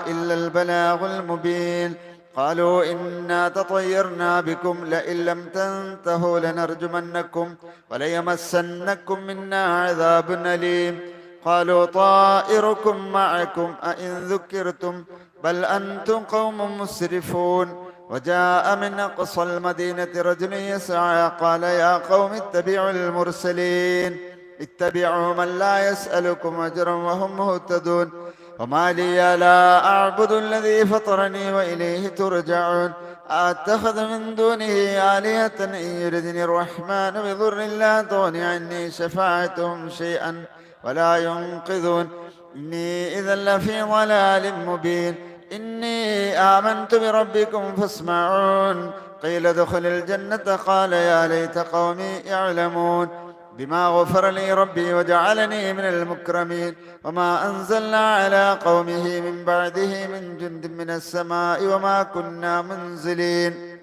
S2: إلا البلاغ المبين قالوا إنا تطيرنا بكم لئن لم تنتهوا لنرجمنكم وليمسنكم منا عذاب أليم قالوا طائركم معكم أئن ذكرتم بل أنتم قوم مسرفون وجاء من أقصى المدينة رجل يسعى قال يا قوم اتبعوا المرسلين اتبعوا من لا يسألكم أجرا وهم مهتدون وما لي لا أعبد الذي فطرني وإليه ترجعون أتخذ من دونه آلهة إن يردني الرحمن بضر لا تغن عني شفاعتهم شيئا ولا ينقذون إني إذا لفي ضلال مبين إني آمنت بربكم فاسمعون قيل ادخل الجنة قال يا ليت قومي يعلمون بما غفر لي ربي وجعلني من المكرمين وما أنزلنا على قومه من بعده من جند من السماء وما كنا منزلين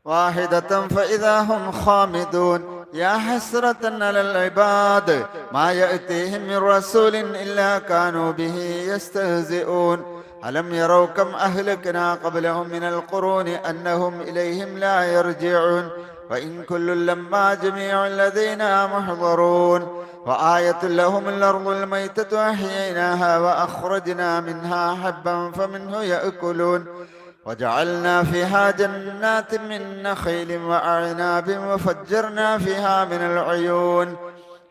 S2: واحدة فإذا هم خامدون يا حسرة على العباد ما يأتيهم من رسول إلا كانوا به يستهزئون ألم يروا كم أهلكنا قبلهم من القرون أنهم إليهم لا يرجعون وإن كل لما جميع لدينا محضرون وآية لهم الأرض الميتة أحييناها وأخرجنا منها حبا فمنه يأكلون وجعلنا فيها جنات من نخيل وأعناب وفجرنا فيها من العيون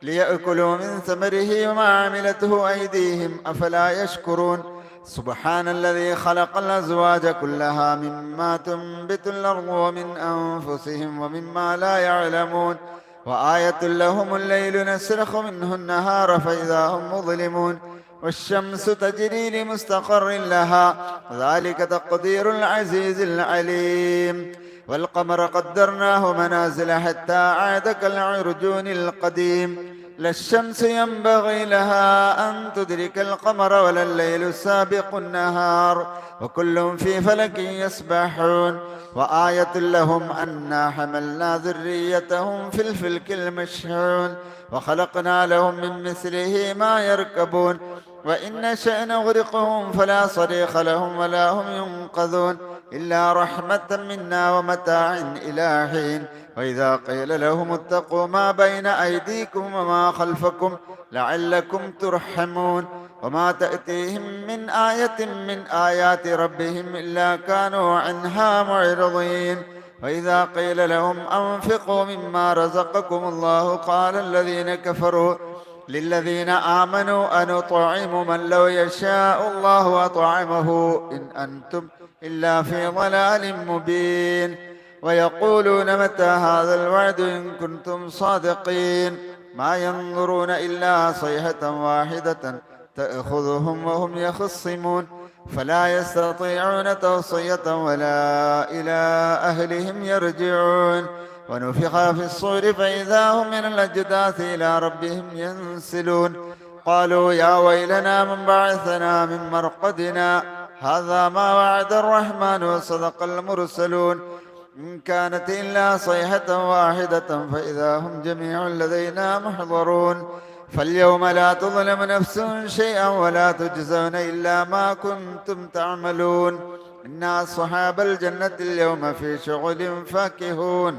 S2: ليأكلوا من ثمره وما عملته أيديهم أفلا يشكرون سبحان الذي خلق الأزواج كلها مما تنبت الأرض ومن أنفسهم ومما لا يعلمون وآية لهم الليل نسلخ منه النهار فإذا هم مظلمون والشمس تجري لمستقر لها ذلك تقدير العزيز العليم والقمر قدرناه منازل حتى عاد كالعرجون القديم لا الشمس ينبغي لها أن تدرك القمر ولا الليل سابق النهار وكل في فلك يسبحون وآية لهم أنا حملنا ذريتهم في الفلك المشحون وخلقنا لهم من مثله ما يركبون وإن نشأ نغرقهم فلا صريخ لهم ولا هم ينقذون إلا رحمة منا ومتاع إلى حين وإذا قيل لهم اتقوا ما بين أيديكم وما خلفكم لعلكم ترحمون وما تأتيهم من آية من آيات ربهم إلا كانوا عنها معرضين وإذا قيل لهم أنفقوا مما رزقكم الله قال الذين كفروا للذين آمنوا أنطعم من لو يشاء الله أطعمه إن أنتم إلا في ضلال مبين ويقولون متى هذا الوعد إن كنتم صادقين ما ينظرون إلا صيحة واحدة تأخذهم وهم يخصمون فلا يستطيعون توصية ولا إلى أهلهم يرجعون ونفخ في الصور فإذا هم من الأجداث إلى ربهم ينسلون قالوا يا ويلنا من بعثنا من مرقدنا هذا ما وعد الرحمن وصدق المرسلون إن كانت إلا صيحة واحدة فإذا هم جميع لدينا محضرون فاليوم لا تظلم نفس شيئا ولا تجزون إلا ما كنتم تعملون إن أصحاب الجنة اليوم في شغل فاكهون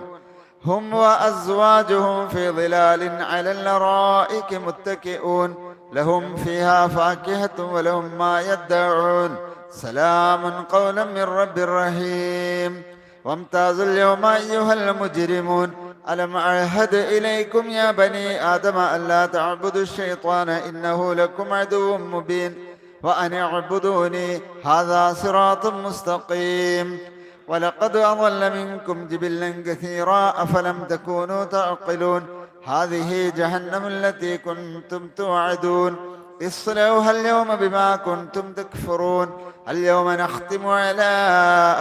S2: هم وأزواجهم في ظلال على الأرائك متكئون لهم فيها فاكهة ولهم ما يدعون سلام قولا من رب رحيم وامتازوا اليوم أيها المجرمون ألم أعهد إليكم يا بني آدم ألا تعبدوا الشيطان إنه لكم عدو مبين وأن اعبدوني هذا صراط مستقيم ولقد أضل منكم جبلا كثيرا أفلم تكونوا تعقلون هذه جهنم التي كنتم توعدون اصلوها اليوم بما كنتم تكفرون اليوم نختم على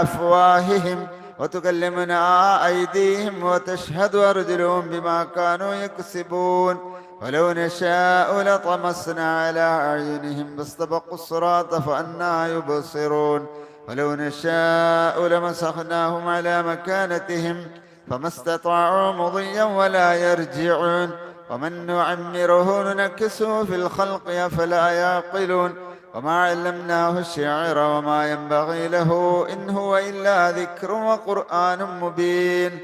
S2: أفواههم وتكلمنا أيديهم وتشهد أرجلهم بما كانوا يكسبون ولو نشاء لطمسنا على أعينهم فاستبقوا الصراط فأنى يبصرون ولو نشاء لمسخناهم على مكانتهم فما استطاعوا مضيا ولا يرجعون ومن نعمره ننكسه في الخلق أفلا يعقلون وما علمناه الشعر وما ينبغي له إن هو إلا ذكر وقرآن مبين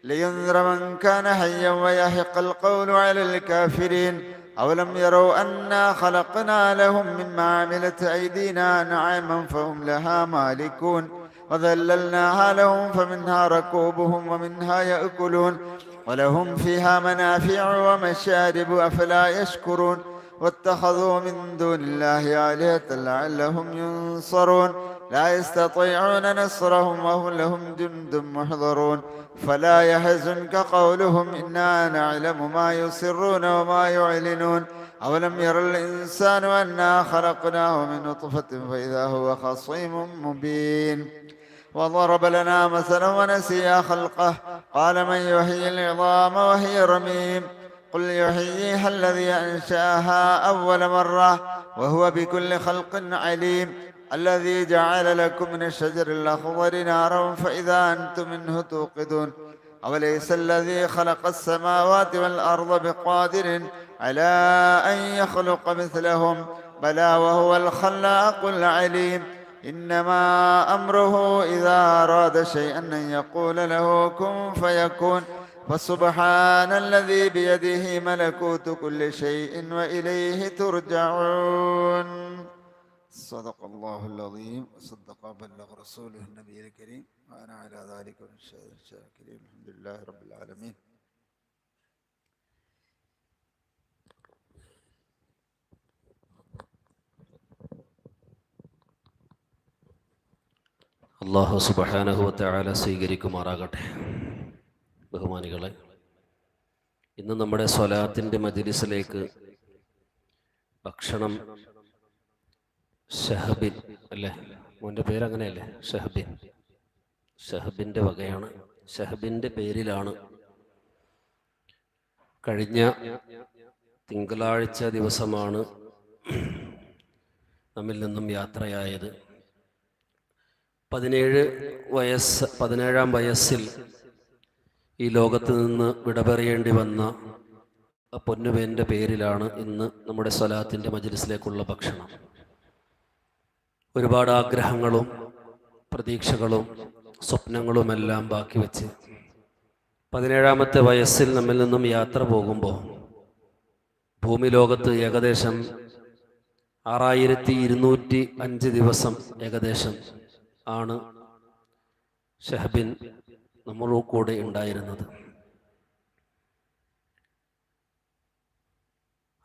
S2: لينذر من كان حيا ويحق القول على الكافرين أولم يروا أنا خلقنا لهم مما عملت أيدينا أنعاما فهم لها مالكون وذللناها لهم فمنها ركوبهم ومنها يأكلون ولهم فيها منافع ومشارب أفلا يشكرون واتخذوا من دون الله آلهة لعلهم ينصرون لا يستطيعون نصرهم وهم لهم جند محضرون فلا يحزنك قولهم إنا نعلم ما يسرون وما يعلنون أولم ير الإنسان أنا خلقناه من نطفة فإذا هو خصيم مبين وضرب لنا مثلا ونسي خلقه قال من يحيي العظام وهي رميم قل يحييها الذي أنشأها أول مرة وهو بكل خلق عليم الذي جعل لكم من الشجر الأخضر نارا فإذا أنتم منه توقدون أوليس الذي خلق السماوات والأرض بقادر على أن يخلق مثلهم بلى وهو الخلاق العليم إنما أمره إذا أراد شيئا أن يقول له كن فيكون فسبحان الذي بيده ملكوت كل شيء وإليه ترجعون صدق الله العظيم وصدق وبلغ رسوله النبي الكريم وأنا على ذلك من الشاكرين الحمد لله رب العالمين
S1: അല്ലാഹു സുബ്ഹാനഹു വതആല സ്വീകരിക്കുമാറാകട്ടെ. ബഹുമാനികളെ, ഇന്ന് നമ്മുടെ സ്വലാത്തിൻ്റെ മജ്ലിസിലേക്ക് ഭക്ഷണം ഷഹബിൻ അല്ലേ, മോൻ്റെ പേര് അങ്ങനെയല്ലേ, ഷഹബിൻ്റെ വകയാണ്. ഷഹബിൻ്റെ പേരിലാണ് കഴിഞ്ഞ തിങ്കളാഴ്ച ദിവസമാണ് നമ്മിൽ നിന്നും യാത്രയായത്. 17-ാം വയസ്സിൽ ഈ ലോകത്ത് നിന്ന് വിടപറയേണ്ടി വന്ന പൊന്നുവേൻ്റെ പേരിലാണ് ഇന്ന് നമ്മുടെ സ്വലാത്തിൻ്റെ മജ്‌ലിസിലേക്കുള്ള ഭക്ഷണം. ഒരുപാട് ആഗ്രഹങ്ങളും പ്രതീക്ഷകളും സ്വപ്നങ്ങളുമെല്ലാം ബാക്കി വെച്ച് 17ാമത്തെ വയസ്സിൽ നമ്മിൽ നിന്നും യാത്ര പോകുമ്പോൾ ഭൂമി ലോകത്ത് ഏകദേശം 6205 ദിവസം ഏകദേശം ആണ് ഷഹബിൻ നമ്മുടെ കൂടെ ഉണ്ടായിരുന്നത്.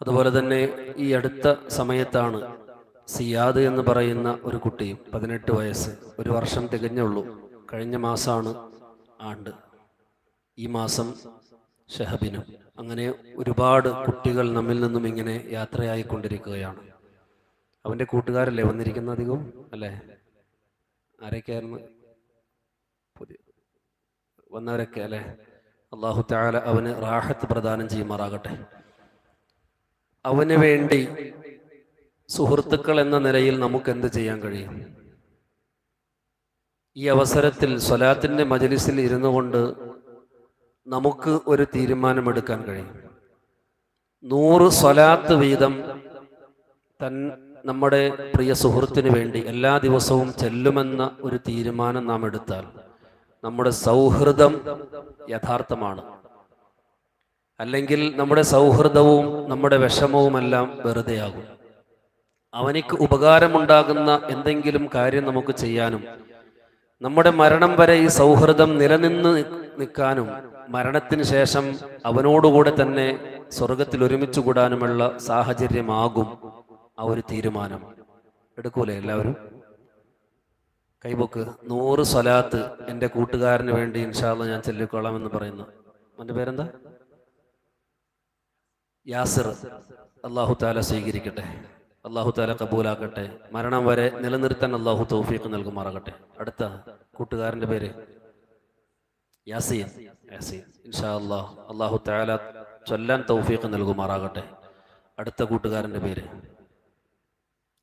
S1: അതുപോലെ തന്നെ ഈ അടുത്ത സമയത്താണ് സിയാദ് എന്ന് പറയുന്ന ഒരു കുട്ടിയും 18 വയസ്സ്, ഒരു വർഷം തികഞ്ഞുള്ളൂ. കഴിഞ്ഞ മാസമാണ് ആണ്ട്, ഈ മാസം ഷഹബിനും. അങ്ങനെ ഒരുപാട് കുട്ടികൾ നമ്മിൽ നിന്നും ഇങ്ങനെ യാത്രയായിക്കൊണ്ടിരിക്കുകയാണ്. അവൻ്റെ കൂട്ടുകാരല്ലേ വന്നിരിക്കുന്ന അധികവും അല്ലേ? ആരൊക്കെയായിരുന്നു പുതിയ വന്നവരൊക്കെ അല്ലേ? അല്ലാഹു തആല അവന് റാഹത്ത് പ്രദാനം ചെയ്യുമാറാകട്ടെ. അവന് വേണ്ടി സുഹൃത്തുക്കൾ എന്ന നിലയിൽ നമുക്ക് എന്ത് ചെയ്യാൻ കഴിയും? ഈ അവസരത്തിൽ സ്വലാത്തിൻ്റെ മജ്‌ലിസിൽ ഇരുന്നു കൊണ്ട് നമുക്ക് ഒരു തീരുമാനമെടുക്കാൻ കഴിയും. 100 സ്വലാത്ത് വീതം നമ്മുടെ പ്രിയ സുഹൃത്തിന് വേണ്ടി എല്ലാ ദിവസവും ചെല്ലുമെന്ന ഒരു തീരുമാനം നാം എടുത്താൽ നമ്മുടെ സൗഹൃദം യഥാർത്ഥമാണ്. അല്ലെങ്കിൽ നമ്മുടെ സൗഹൃദവും നമ്മുടെ വിഷമവുമെല്ലാം വെറുതെയാകും. അവനിക്ക് ഉപകാരമുണ്ടാകുന്ന എന്തെങ്കിലും കാര്യം നമുക്ക് ചെയ്യാനും നമ്മുടെ മരണം വരെ ഈ സൗഹൃദം നിലനിന്ന് നിൽക്കാനും മരണത്തിന് ശേഷം അവനോടുകൂടെ തന്നെ സ്വർഗത്തിൽ ഒരുമിച്ച് കൂടാനുമുള്ള സാഹചര്യമാകും ആ ഒരു തീരുമാനം. എടുക്കൂലേ എല്ലാവരും? കൈബുക്ക് 100 സ്വലാത്ത് എൻ്റെ കൂട്ടുകാരന് വേണ്ടി ഇൻഷാ അല്ലാഹ് ഞാൻ ചൊല്ലിക്കൊള്ളാം എന്ന് പറയുന്നു. അവൻ്റെ പേരെന്താ? യാസിർ. അല്ലാഹു തആല സ്വീകരിക്കട്ടെ, അല്ലാഹു തആല കബൂലാക്കട്ടെ. മരണം വരെ നിലനിർത്താൻ അല്ലാഹു തൗഫീഖ് നൽകുമാറാകട്ടെ. അടുത്ത കൂട്ടുകാരൻ്റെ പേര് യാസീൻ. ഇൻഷാ അല്ലാഹ് അല്ലാഹു തആല ചൊല്ലാൻ തൗഫീഖ് നൽകുമാറാകട്ടെ. അടുത്ത കൂട്ടുകാരൻ്റെ പേര്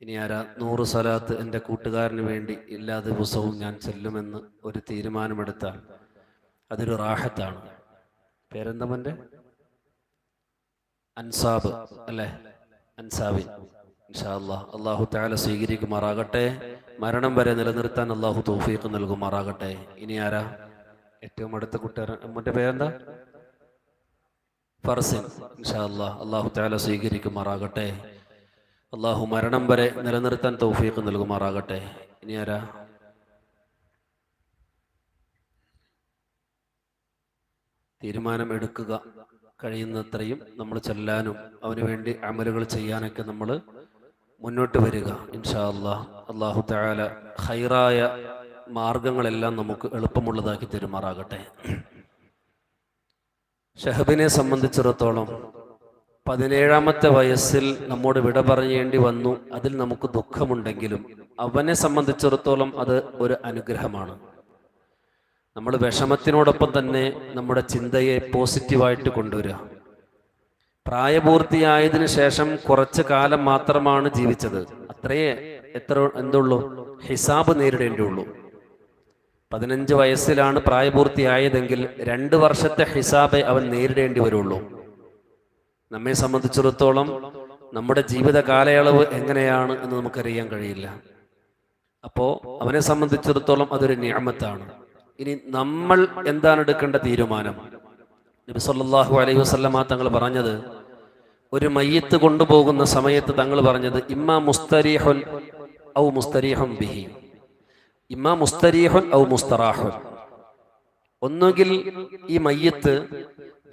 S1: ഇനി ആരാ? 100 സ്വലാത്ത് എൻ്റെ കൂട്ടുകാരന് വേണ്ടി എല്ലാ ദിവസവും ഞാൻ ചെല്ലുമെന്ന് ഒരു തീരുമാനമെടുത്താൽ അതൊരു റാഹത്താണ്. പേരെന്താ മോൻ്റെ? അൻസാബ് അല്ലേ? അൻസാബിൻ. ഇൻഷാ അല്ലാഹ് അല്ലാഹു തആല സ്വീകരിക്കുമാറാകട്ടെ. മരണം വരെ നിലനിർത്താൻ അല്ലാഹു തൗഫീഖ് നൽകുമാറാകട്ടെ. ഇനി ആരാ? ഏറ്റവും അടുത്ത കൂട്ടുകാരൻ, മോൻ്റെ പേരെന്താ? ഫർസിൻ. ഇൻഷാ അല്ലാഹ് അല്ലാഹു തആല സ്വീകരിക്കുമാറാകട്ടെ. അല്ലാഹു മരണം വരെ നിലനിർത്താൻ തൗഫീഖ് നൽകുമാറാകട്ടെ. ഇനി ആരാ? തീരുമാനം എടുക്കുക. കഴിയുന്നത്രയും നമ്മൾ ചെല്ലാനും അവന് വേണ്ടി അമലുകൾ ചെയ്യാനൊക്കെ നമ്മൾ മുന്നോട്ട് വരിക. ഇൻഷാ അല്ലാഹ് അല്ലാഹു തആല ഖൈറായ മാർഗങ്ങളെല്ലാം നമുക്ക് എളുപ്പമുള്ളതാക്കി തരുമാറാകട്ടെ. ഷഹബിനെ സംബന്ധിച്ചിടത്തോളം 17ാമത്തെ വയസ്സിൽ നമ്മോട് വിട പറയേണ്ടി വന്നു. അതിൽ നമുക്ക് ദുഃഖമുണ്ടെങ്കിലും അവനെ സംബന്ധിച്ചിടത്തോളം അത് ഒരു അനുഗ്രഹമാണ്. നമ്മൾ വിഷമത്തിനോടൊപ്പം തന്നെ നമ്മുടെ ചിന്തയെ പോസിറ്റീവായിട്ട് കൊണ്ടുവരിക. പ്രായപൂർത്തിയായതിനു ശേഷം കുറച്ച് കാലം മാത്രമാണ് ജീവിച്ചത്. എന്തുള്ളൂ? ഹിസാബ് നേരിടേണ്ടിയുള്ളൂ. 15 വയസ്സിലാണ് പ്രായപൂർത്തിയായതെങ്കിൽ 2 വർഷത്തെ ഹിസാബെ അവൻ നേരിടേണ്ടി വരുള്ളൂ. നമ്മെ സംബന്ധിച്ചിടത്തോളം നമ്മുടെ ജീവിത കാലയളവ് എങ്ങനെയാണ് എന്ന് നമുക്കറിയാൻ കഴിയില്ല. അപ്പോൾ അവനെ സംബന്ധിച്ചിടത്തോളം അതൊരു നിഅമത്താണ്. ഇനി നമ്മൾ എന്താണ് എടുക്കേണ്ട തീരുമാനം? നബി സല്ലല്ലാഹു അലൈഹി വസല്ലമ തങ്ങൾ പറഞ്ഞത്, ഒരു മയ്യിത്ത് കൊണ്ടുപോകുന്ന സമയത്ത് തങ്ങൾ പറഞ്ഞത് ഇമ്മാ മുസ്തരീഹുൻ ഔ മുസ്തരീഹുൻ ബിഹി, ഇമ്മാ മുസ്തരീഹുൻ ഔ മുസ്തറാഹുൻ. ഒന്നുകിൽ ഈ മയ്യിത്ത്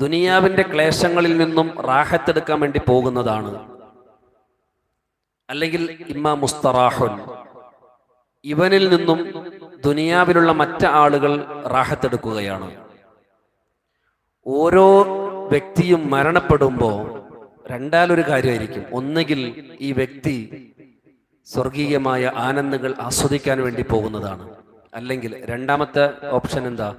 S1: ദുനിയാവിന്റെ ക്ലേശങ്ങളിൽ നിന്നും റാഹത്തെടുക്കാൻ വേണ്ടി പോകുന്നതാണ്, അല്ലെങ്കിൽ ഇമ്മാ മുസ്തറാഹുൻ, ഇവനിൽ നിന്നും ദുനിയാവിലുള്ള മറ്റ് ആളുകൾ റാഹത്തെടുക്കുകയാണ്. ഓരോ വ്യക്തിയും മരണപ്പെടുമ്പോൾ രണ്ടാലൊരു കാര്യമായിരിക്കും. ഒന്നുകിൽ ഈ വ്യക്തി സ്വർഗീയമായ ആനന്ദങ്ങൾ ആസ്വദിക്കാൻ വേണ്ടി പോകുന്നതാണ്, അല്ലെങ്കിൽ രണ്ടാമത്തെ ഓപ്ഷൻ എന്താ?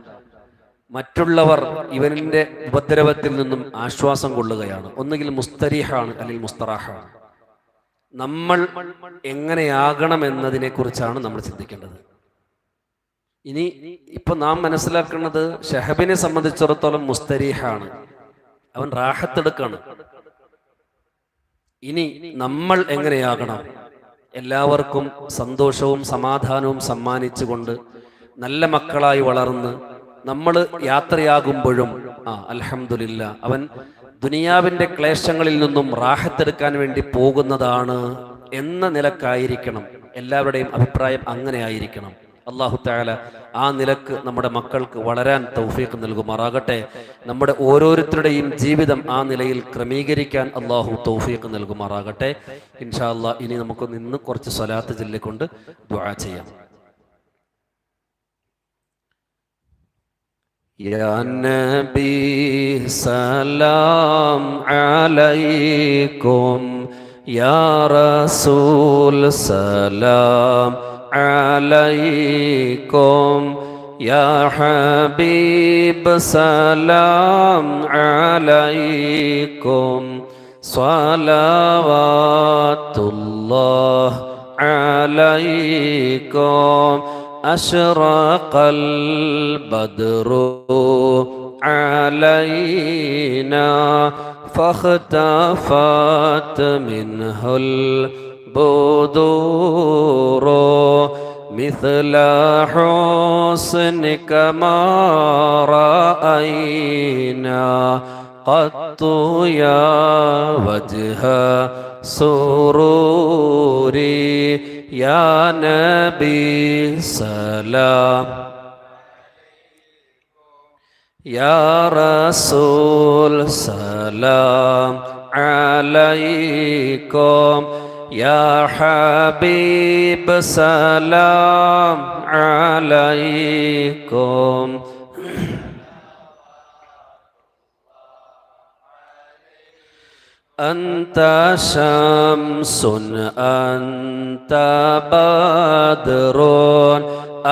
S1: മറ്റുള്ളവർ ഇവനിന്റെ ഉപദ്രവത്തിൽ നിന്നും ആശ്വാസം കൊള്ളുകയാണ്. ഒന്നുകിൽ മുസ്തരീഹാണ്, അല്ലെങ്കിൽ മുസ്തറാഹാണ്. നമ്മൾ എങ്ങനെയാകണം എന്നതിനെ കുറിച്ചാണ് നമ്മൾ ചിന്തിക്കേണ്ടത്. ഇനി ഇപ്പൊ നാം മനസ്സിലാക്കുന്നത് ഷഹബിനെ സംബന്ധിച്ചിടത്തോളം മുസ്തരീഹാണ്, അവൻ റാഹത്തെടുക്കാണ്. ഇനി നമ്മൾ എങ്ങനെയാകണം? എല്ലാവർക്കും സന്തോഷവും സമാധാനവും സമ്മാനിച്ചുകൊണ്ട് നല്ല മക്കളായി വളർന്ന് നമ്മൾ യാത്രയാകുമ്പോഴും അൽഹംദുലില്ലാ, അവൻ ദുനിയാവിന്റെ ക്ലേശങ്ങളിൽ നിന്നും റാഹത്തെടുക്കാൻ വേണ്ടി പോകുന്നതാണ് എന്ന നിലക്കായിരിക്കണം എല്ലാവരുടെയും അഭിപ്രായം. അങ്ങനെ ആയിരിക്കണം. അല്ലാഹു തആല ആ നിലക്ക് നമ്മുടെ മക്കൾക്ക് വളരാൻ തൗഫീഖ് നൽകുമാറാകട്ടെ. നമ്മുടെ ഓരോരുത്തരുടെയും ജീവിതം ആ നിലയിൽ ക്രമീകരിക്കാൻ അല്ലാഹു തൗഫീഖ് നൽകുമാറാകട്ടെ. ഇൻഷാ അല്ലാഹ് ഇനി നമുക്ക് നിന്ന് കുറച്ച് സ്വലാത്ത് ചൊല്ലിക്കൊണ്ട് ദുആ ചെയ്യാം. യാ നബി സലാം അലൈക്കും, യാ റസൂൽ സലാം عليكم, يا حبيب سلام عليكم, صلوات الله عليكم. أشرق البدر علينا فاختفت منه البدور مثل حسنك ما رأينا قط يا وجه سروري. يا نبي سلام، يا رسول سلام عليكم, يا حبيب سلام عليكم. أنت شمس أنت بدر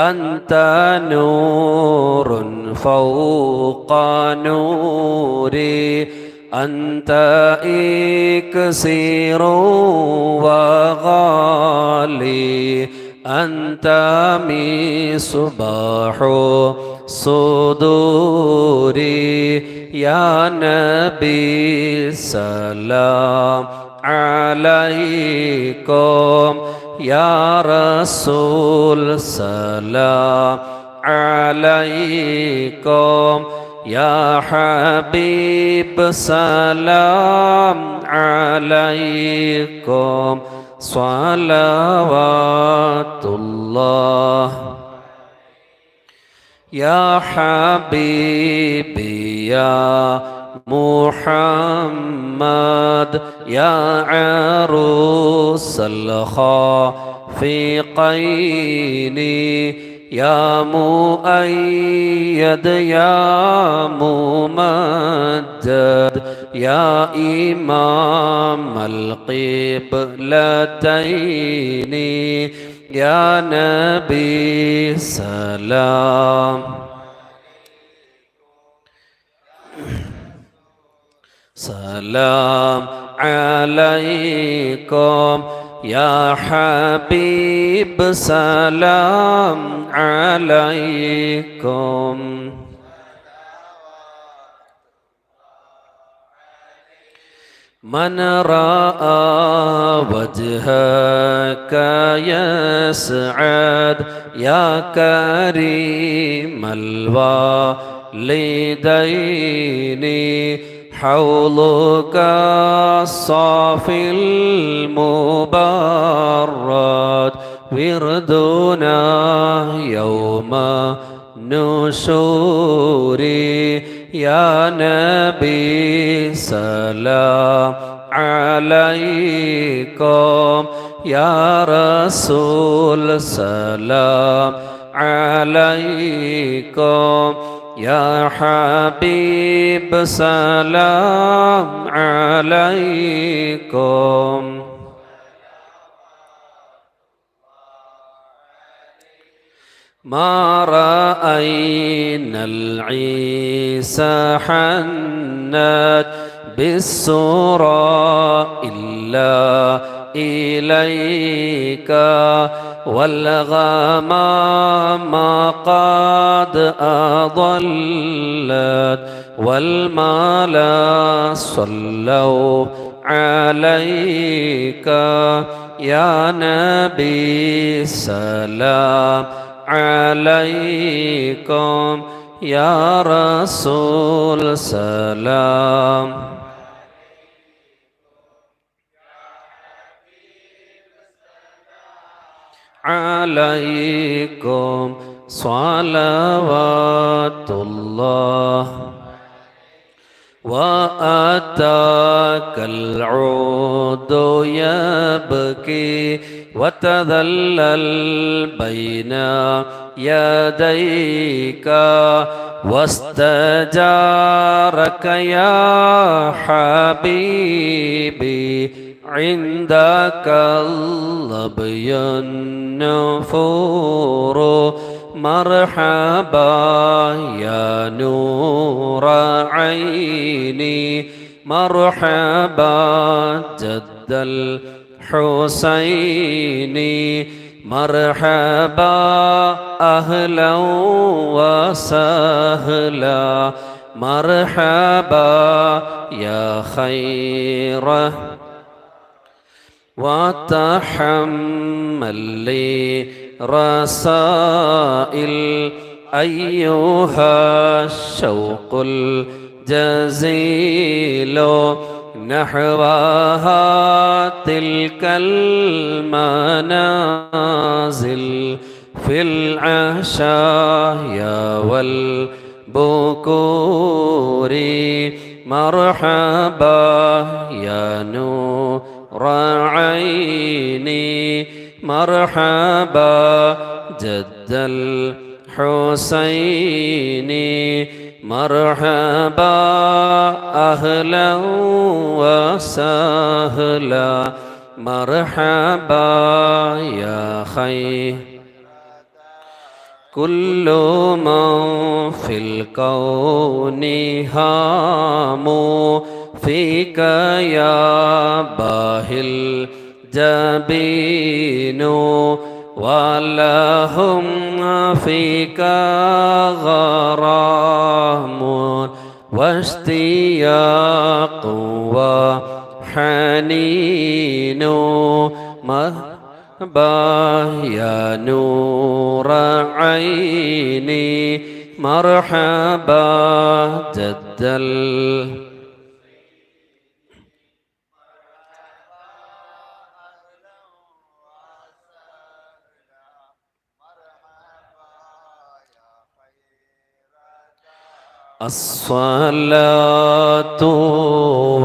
S1: أنت نور فوق نوري أنت إكسير وغالي أنت مصباح صدوري. يا نبي سلام عليكم, يا رسول سلام عليكم, يا حبيب سلام عليكم. صلوات الله. يا حبيبي يا محمد, يا عروس الخافقين, يا مؤيد يا ممجد, يا إمام القبلتين. يا نبي سلام، سلام عليكم, يا حبيب سلام عليكم. من رأى وجهك يسعد, يا كريم الوالدين. حوضك الصافي المبرد وردنا يوم نشوري. يا نبي سلام عليكم, يا رسول سلام عليكم, يا حبيب سلام عليكم. ما رأينا العيسى حنت بالسرى إلا إليك والغمام قد أضلت والملا صلوا عليك يا نبي سلام عليكم يا رسول سلام عليكم صلوات الله وأتاك العود يبكي وتذلل بين يديك واستجارك يا حبيبي عندك اللبي النفور مرحبا يا نور عيني مرحبا جد الحسين مرحبا أهلا وسهلا مرحبا يا خير وتحمل لي رسائل أيها الشوق الجزيل نحوها تلك المنازل في العشايا والبكور مرحبا يا نور عيني مرحبا جد الحسين مرحبا أهلا وسهلا مرحبا يا خير كل من في الكون هام فيك يا باهي الجبين ولهم فيك غرام واشتياق وحنين مرحبا يا نور عيني مرحبا جد الصلاة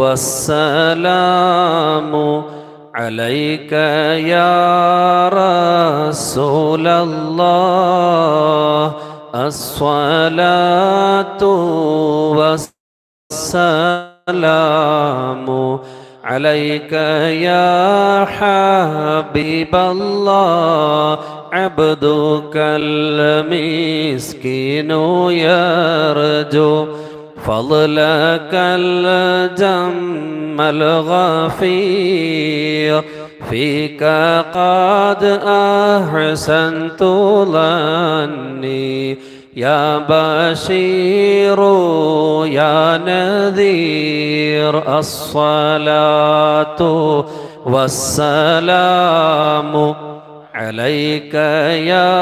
S1: والسلام عليك يا رسول الله الصلاة والسلام عليك يا حبيب الله عبدك المسكين يرجو فضلك الجم الغفير فيك قد أحسنت ظني يا بشير يا نذير الصلاة والسلام عليك يا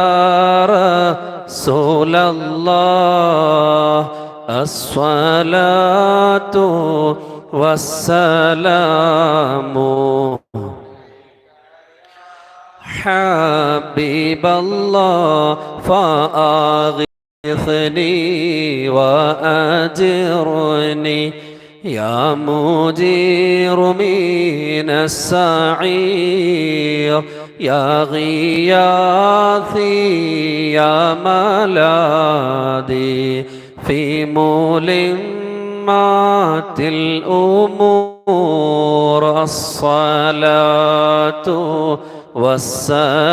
S1: رسول الله الصلاة والسلام حبيب الله فأغثني وأجرني يا مجير من السعير يا غياثي يا ملاذي في ملمات الأمور الصلاة والسلام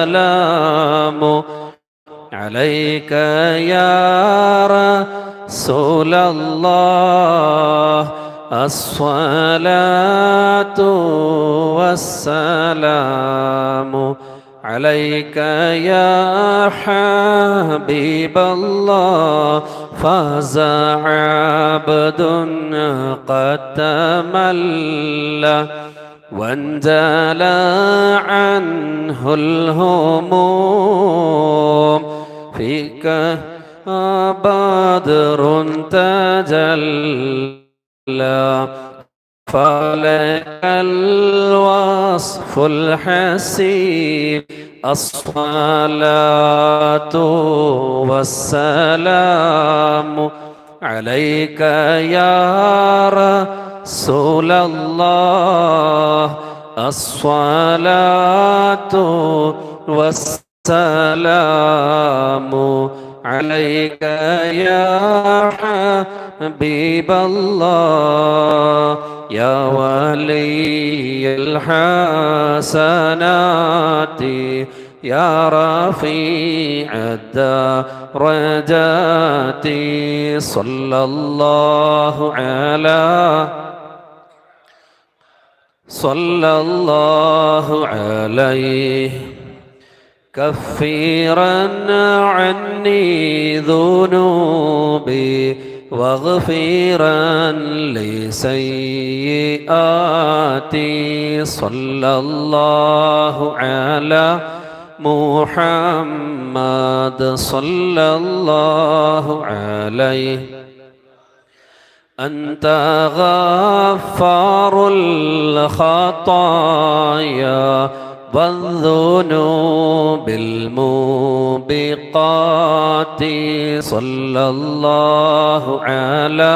S1: عليك يا رسول الله الصلاة والسلام عليك يا حبيب الله فاز عبد قد تملى وانجلى عنه الهموم فيك بدر تجلى فلك الوصف الحسيب الصلاة والسلام عليك يا رسول الله الصلاة والسلام عليك يا حبيب الله يا ولي الحسنات يا رفيع الدرجات صلى الله عليه كفيرا عني ذنوبي واغفرا لسيئاتي صلى الله على محمد صلى الله عليه أنت غفار الخطايا والذنوب الموبقات صلى الله على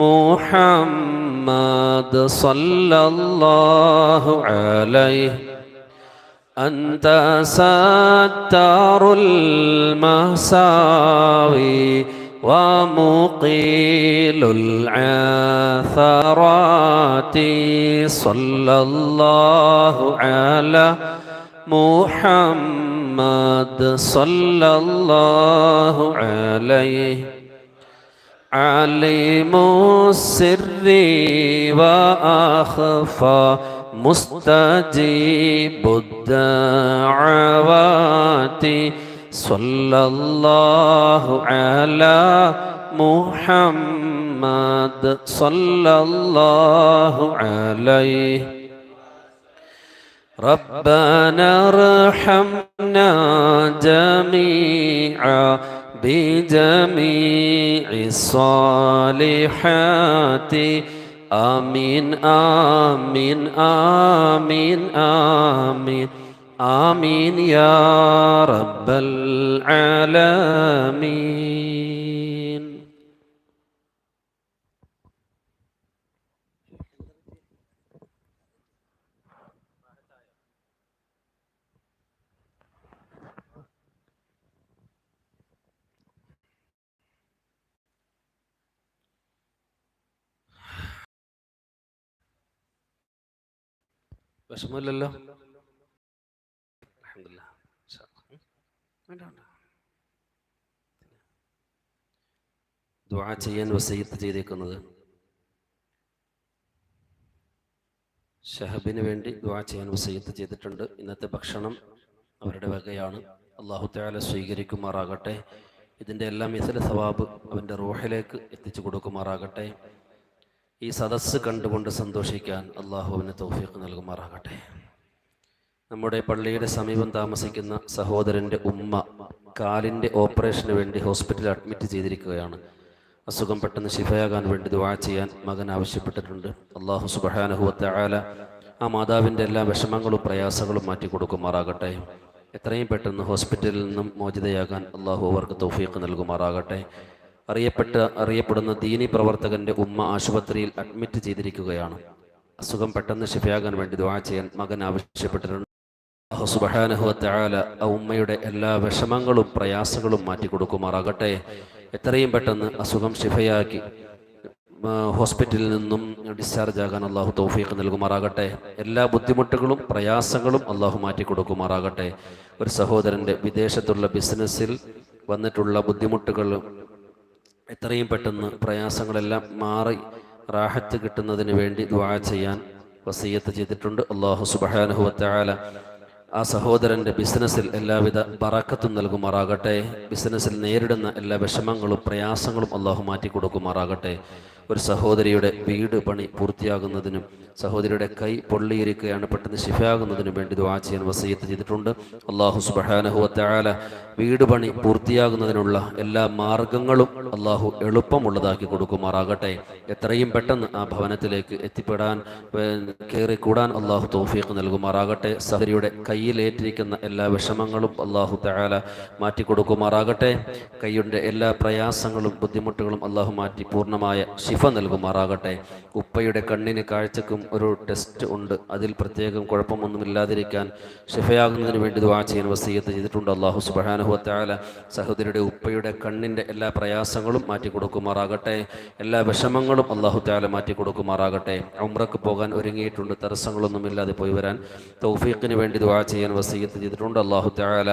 S1: محمد صلى الله عليه أنت ستار المساوي ومقيل العثرات صلى الله على محمد صلى الله عليه عليم السر وأخفى مستجيب الدعوات صلى الله على محمد صلى الله عليه ربنا ارحمنا جميعا بجميع الصالحات آمين آمين آمين آمين آمين يا رب العالمين. വിഷമമില്ലല്ലോ? ദുആ ചെയ്യാൻ വസീയത്ത് ചെയ്തേക്കുന്നത് ഷഹബിന് വേണ്ടി ദുആ ചെയ്യാൻ വസീയത്ത് ചെയ്തിട്ടുണ്ട്. ഇന്നത്തെ ഭക്ഷണം അവരുടെ വകയാണ്. അല്ലാഹു തആല സ്വീകരിക്കുമാറാകട്ടെ. ഇതിൻ്റെ എല്ലാം മിസ്ല സവാബ് അവൻ്റെ റൂഹിലേക്ക് എത്തിച്ചു കൊടുക്കുമാറാകട്ടെ. ഈ സദസ്സ് കണ്ടുകൊണ്ട് സന്തോഷിക്കാൻ അള്ളാഹു അവന് തൗഫീഖ് നൽകുമാറാകട്ടെ. നമ്മുടെ പള്ളിയുടെ സമീപം താമസിക്കുന്ന സഹോദരൻ്റെ ഉമ്മ കാലിൻ്റെ ഓപ്പറേഷന് വേണ്ടി ഹോസ്പിറ്റലിൽ അഡ്മിറ്റ് ചെയ്തിരിക്കുകയാണ്. അസുഖം പെട്ടെന്ന് ശിഫയാകാൻ വേണ്ടി ദുആ ചെയ്യാൻ മകൻ ആവശ്യപ്പെട്ടിട്ടുണ്ട്. അള്ളാഹു സുബ്ഹാനഹു വ തആല ആ മാതാവിൻ്റെ എല്ലാ വിഷമങ്ങളും പ്രയാസങ്ങളും മാറ്റി കൊടുക്കുമാറാകട്ടെ. എത്രയും പെട്ടെന്ന് ഹോസ്പിറ്റലിൽ നിന്നും മോചിതയാകാൻ അള്ളാഹു അവർക്ക് തൗഫീഖ് നൽകുമാറാകട്ടെ. അറിയപ്പെടുന്ന ദീനി പ്രവർത്തകൻ്റെ ഉമ്മ ആശുപത്രിയിൽ അഡ്മിറ്റ് ചെയ്തിരിക്കുകയാണ്. അസുഖം പെട്ടെന്ന് ശിഫയാകാൻ വേണ്ടി ദുആ ചെയ്യാൻ മകൻ ആവശ്യപ്പെട്ടിട്ടുണ്ട്. അല്ലാഹു സുബ്ഹാനഹു വ തആല ആ ഉമ്മയുടെ എല്ലാ വിഷമങ്ങളും പ്രയാസങ്ങളും മാറ്റി കൊടുക്കുമാറാകട്ടെ. എത്രയും പെട്ടെന്ന് അസുഖം ശിഫയാക്കി ഹോസ്പിറ്റലിൽ നിന്നും ഡിസ്ചാർജ് ആകാൻ അള്ളാഹു തൗഫീഖ് നൽകുമാറാകട്ടെ. എല്ലാ ബുദ്ധിമുട്ടുകളും പ്രയാസങ്ങളും അള്ളാഹു മാറ്റി കൊടുക്കുമാറാകട്ടെ. ഒരു സഹോദരൻ്റെ വിദേശത്തുള്ള ബിസിനസ്സിൽ വന്നിട്ടുള്ള ബുദ്ധിമുട്ടുകൾ എത്രയും പെട്ടെന്ന് പ്രയാസങ്ങളെല്ലാം മാറി റാഹത്ത് കിട്ടുന്നതിന് വേണ്ടി ദുആ ചെയ്യാൻ വസിയ്യത്ത് ചെയ്തിട്ടുണ്ട്. അള്ളാഹു സുബ്ഹാനഹു വ തആല ആ സഹോദരൻ്റെ ബിസിനസ്സിൽ എല്ലാവിധ ബറക്കത്തും നൽകുമാറാകട്ടെ. ബിസിനസ്സിൽ നേരിടുന്ന എല്ലാ വിഷമങ്ങളും പ്രയാസങ്ങളും അള്ളാഹു മാറ്റി കൊടുക്കുമാറാകട്ടെ. ഒരു സഹോദരിയുടെ വീട് പണി പൂർത്തിയാകുന്നതിനും സഹോദരിയുടെ കൈ പൊള്ളിയിരിക്കുകയാണ്, പെട്ടെന്ന് ശിഫയാകുന്നതിനും വേണ്ടി ദുആ ചെയ്യാൻ വസിയ്യത്ത് ചെയ്തിട്ടുണ്ട്. അള്ളാഹു സുബ്ഹാനഹു വ തആല വീട് പണി പൂർത്തിയാകുന്നതിനുള്ള എല്ലാ മാർഗങ്ങളും അള്ളാഹു എളുപ്പമുള്ളതാക്കി കൊടുക്കുമാറാകട്ടെ. എത്രയും പെട്ടെന്ന് ആ ഭവനത്തിലേക്ക് എത്തിപ്പെടാൻ കയറിക്കൂടാൻ അള്ളാഹു തൗഫീഖ് നൽകുമാറാകട്ടെ. സഹോദരിയുടെ കയ്യിലേറ്റിരിക്കുന്ന എല്ലാ വിഷമങ്ങളും അള്ളാഹു തആല മാറ്റി കൊടുക്കുമാറാകട്ടെ. കൈയുടെ എല്ലാ പ്രയാസങ്ങളും ബുദ്ധിമുട്ടുകളും അള്ളാഹു മാറ്റി പൂർണ്ണമായ ശിഫ നൽകുമാറാകട്ടെ. ഉപ്പയുടെ കണ്ണിന് കാഴ്ചക്കും ഒരു ടെസ്റ്റ് ഉണ്ട്, അതിൽ പ്രത്യേകം കുഴപ്പമൊന്നുമില്ലാതിരിക്കാൻ ശിഫയാകുന്നതിന് വേണ്ടി ദുആ ചെയ്യാൻ വസിയ്യത്ത് ചെയ്തിട്ടുണ്ട്. അള്ളാഹു സുബ്ഹാനഹു വ തആല സഹോദരിയുടെ ഉപ്പയുടെ കണ്ണിൻ്റെ എല്ലാ പ്രയാസങ്ങളും മാറ്റി കൊടുക്കുമാറാകട്ടെ. എല്ലാ വിഷമങ്ങളും അള്ളാഹു തആല മാറ്റി കൊടുക്കുമാറാകട്ടെ. ഉംറക്ക് പോകാൻ ഒരുങ്ങിയിട്ടുണ്ട്, തടസ്സങ്ങളൊന്നുമില്ലാതെ പോയി വരാൻ തൗഫീഖിന് വേണ്ടി ദുആ ചെയ്യാൻ വസിയ്യത്ത് ചെയ്തിട്ടുണ്ട്. അള്ളാഹു തആല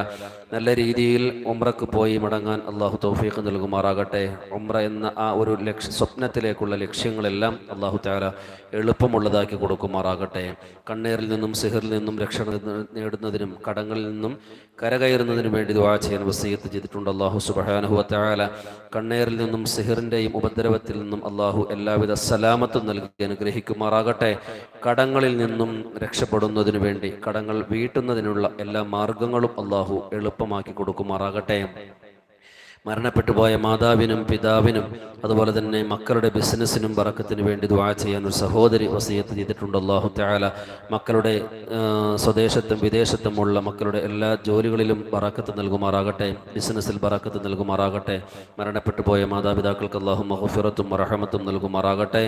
S1: നല്ല രീതിയിൽ ഉംറക്ക് പോയി മടങ്ങാൻ അള്ളാഹു തൗഫീഖ് നൽകുമാറാകട്ടെ. ഉംറ എന്ന ആ ഒരു സ്വപ്നത്തിലേക്കുള്ള ലക്ഷ്യങ്ങളെല്ലാം അള്ളാഹു തആല എളുപ്പമുള്ളതാക്കി കൊടുക്കുമാറാകട്ടെ. കണ്ണേറിൽ നിന്നും സിഹറിൽ നിന്നും രക്ഷ നേടുന്നതിനും കടങ്ങളിൽ നിന്നും കരകയറുന്നതിനും വേണ്ടി ദുആ ചെയ്യാൻ വസിയ്യത്ത് ചെയ്തിട്ടുണ്ട്. അള്ളാഹു സുബ്ഹാനഹു വ തആല കണ്ണേറിൽ നിന്നും സിഹറിൻ്റെയും ഉപദ്രവത്തിൽ നിന്നും അള്ളാഹു എല്ലാവിധ സലാമത്തും നൽകി അനുഗ്രഹിക്കുമാറാകട്ടെ. കടങ്ങളിൽ നിന്നും രക്ഷപ്പെടുന്നതിനു വേണ്ടി കടങ്ങൾ വീട്ടുന്നതിനുള്ള എല്ലാ മാർഗങ്ങളും അള്ളാഹു എളുപ്പമാക്കി കൊടുക്കുമാറാകട്ടെ. മരണപ്പെട്ടു പോയ മാതാവിനും പിതാവിനും അതുപോലെ തന്നെ മക്കളുടെ ബിസിനസ്സിനും ബറക്കത്തിന് വേണ്ടി ദുആ ചെയ്യാൻ ഒരു സഹോദരി വസിയ്യത്ത് ചെയ്തിട്ടുണ്ട്. അല്ലാഹു തആല മക്കളുടെ സ്വദേശത്തും വിദേശത്തുമുള്ള മക്കളുടെ എല്ലാ ജോലികളിലും ബറക്കത്ത് നൽകുമാറാകട്ടെ, ബിസിനസ്സിൽ ബറക്കത്ത് നൽകുമാറാകട്ടെ. മരണപ്പെട്ടു പോയ മാതാപിതാക്കൾക്ക് അല്ലാഹു മഗ്ഫിറത്തും റഹ്മത്തും നൽകുമാറാകട്ടെ.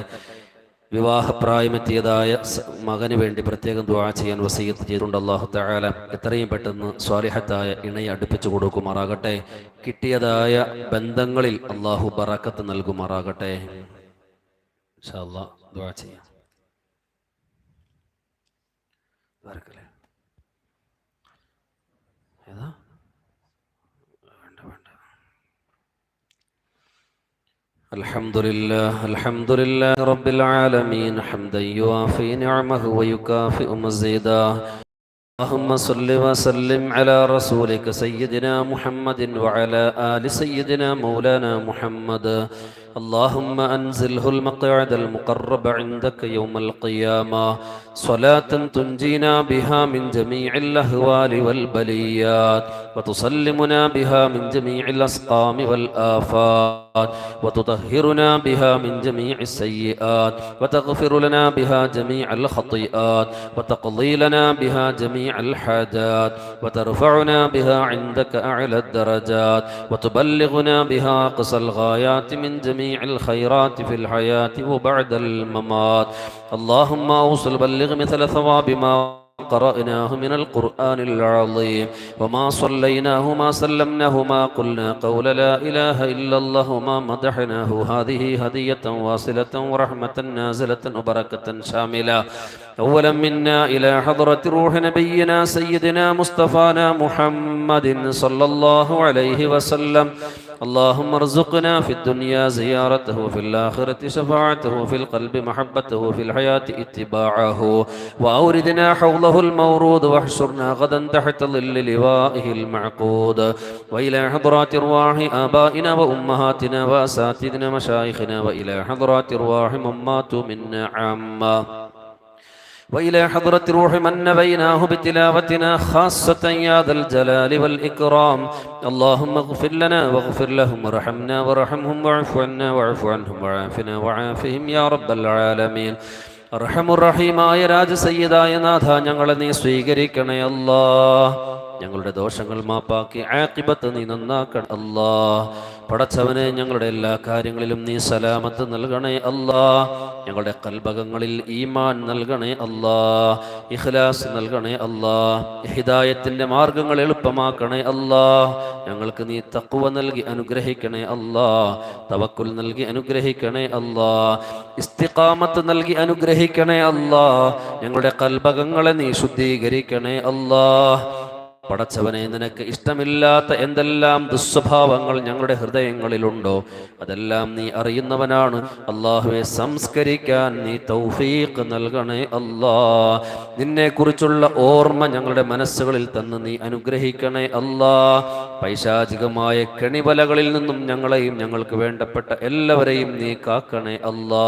S1: വിവാഹപ്രായമെത്തിയതായ മകന് വേണ്ടി പ്രത്യേകം ദുആ ചെയ്യാൻ വസിയ്യത്ത് ചെയ്തിട്ടുണ്ട്. അല്ലാഹു തആല എത്രയും പെട്ടെന്ന് സ്വാലിഹത്തായ ഇണയെ അടുപ്പിച്ചു കൊടുക്കുമാറാകട്ടെ. കിട്ടിയതായ ബന്ധങ്ങളിൽ അല്ലാഹു ബറക്കത്ത് നൽകുമാറാകട്ടെ. ഇൻഷാ അല്ലാഹ് ദുആ ചെയ്യാം. ഏതാ الحمد لله رب العالمين حمدا يوافي نعمه ويكافئ مزيدا. اللهم صل وسلم على رسولك سيدنا محمد وعلى آل سيدنا مولانا محمد. اللهم أنزله المقعد المقرب عندك يوم القيامة صلاة تنجينا بها من جميع الأهوال والبليات وتسلمنا بها من جميع الأسقام والآفات وتطهرنا بها من جميع السيئات وتغفر لنا بها جميع الخطيئات وتقضي لنا بها جميع الحاجات وترفعنا بها عندك أعلى الدرجات وتبلغنا بها أقصى الغايات من جميع الخيرات في الحياة وبعد الممات. اللهم أوصل بلغ مثل ثواب ما قرأناه من القرآن العظيم وما صليناه ما سلمناه ما قلنا قول لا إله إلا الله ما مدحناه. هذه هدية واصلة ورحمة نازلة وبركة شاملة أولا منا إلى حضرة روح نبينا سيدنا مصطفانا محمد صلى الله عليه وسلم. اللهم ارزقنا في الدنيا زيارته في الآخرة شفاعته في القلب محبته في الحياة اتباعه وأوردنا حوضه المورود واحشرنا غدا تحت ظل لوائه المعقود. وإلى حضرات أرواح آبائنا وأمهاتنا وأساتذتنا مشايخنا وإلى حضرات أرواح من ماتوا منا عامة وإلى حضرة روح من نبيناه بتلاوتنا خاصة يا ذا الجلال والإكرام. اللهم اغفر لنا واغفر لهم وارحمنا وارحمهم واعف عنا واعف عنهم وعافنا وعافهم يا رب العالمين. അർഹമുർ റഹീമായ രാജസയ്യിദായ നാഥ, ഞങ്ങളെ നീ സ്വീകരിക്കണേ അല്ലാഹ്. ഞങ്ങളുടെ ദോഷങ്ങൾ മാപ്പാക്കി ആഖിബത്ത് നീ നന്നാക്കണം അല്ലാ. പടച്ചവനെ ഞങ്ങളുടെ എല്ലാ കാര്യങ്ങളിലും നീ സലാമത്ത് നൽകണേ അല്ലാ. ഞങ്ങളുടെ കൽബകങ്ങളിൽ ഈമാൻ നൽകണേ അല്ലാ, ഇഖ്ലാസ് നൽകണേ അല്ലാ, ഹിദായത്തിന്റെ മാർഗങ്ങൾ എളുപ്പമാക്കണേ അല്ലാ. ഞങ്ങൾക്ക് നീ തഖ്വ നൽകി അനുഗ്രഹിക്കണേ അല്ലാ, തവക്കുൽ നൽകി അനുഗ്രഹിക്കണേ അല്ലാ, ഇസ്തിഖാമത്ത് നൽകി അനുഗ്രഹിക്കണേ അല്ലാ. ഞങ്ങളുടെ കൽബകങ്ങളെ നീ ശുദ്ധീകരിക്കണേ അല്ലാ. പടച്ചവനെ, നിനക്ക് ഇഷ്ടമില്ലാത്ത എന്തെല്ലാം ദുസ്വഭാവങ്ങൾ ഞങ്ങളുടെ ഹൃദയങ്ങളിലുണ്ടോ അതെല്ലാം നീ അറിയുന്നവനാണ് അല്ലാഹുവെ. സംസ്കരിക്കാൻ നീ തൗഫീഖ് നൽകണേ അല്ലാ. നിന്നെ കുറിച്ചുള്ള ഓർമ്മ ഞങ്ങളുടെ മനസ്സുകളിൽ തന്ന് നീ അനുഗ്രഹിക്കണേ അല്ലാ. പൈശാചികമായ കെണിവലകളിൽ നിന്നും ഞങ്ങളെയും ഞങ്ങൾക്ക് വേണ്ടപ്പെട്ട എല്ലാവരെയും നീ കാക്കണേ അല്ലാ.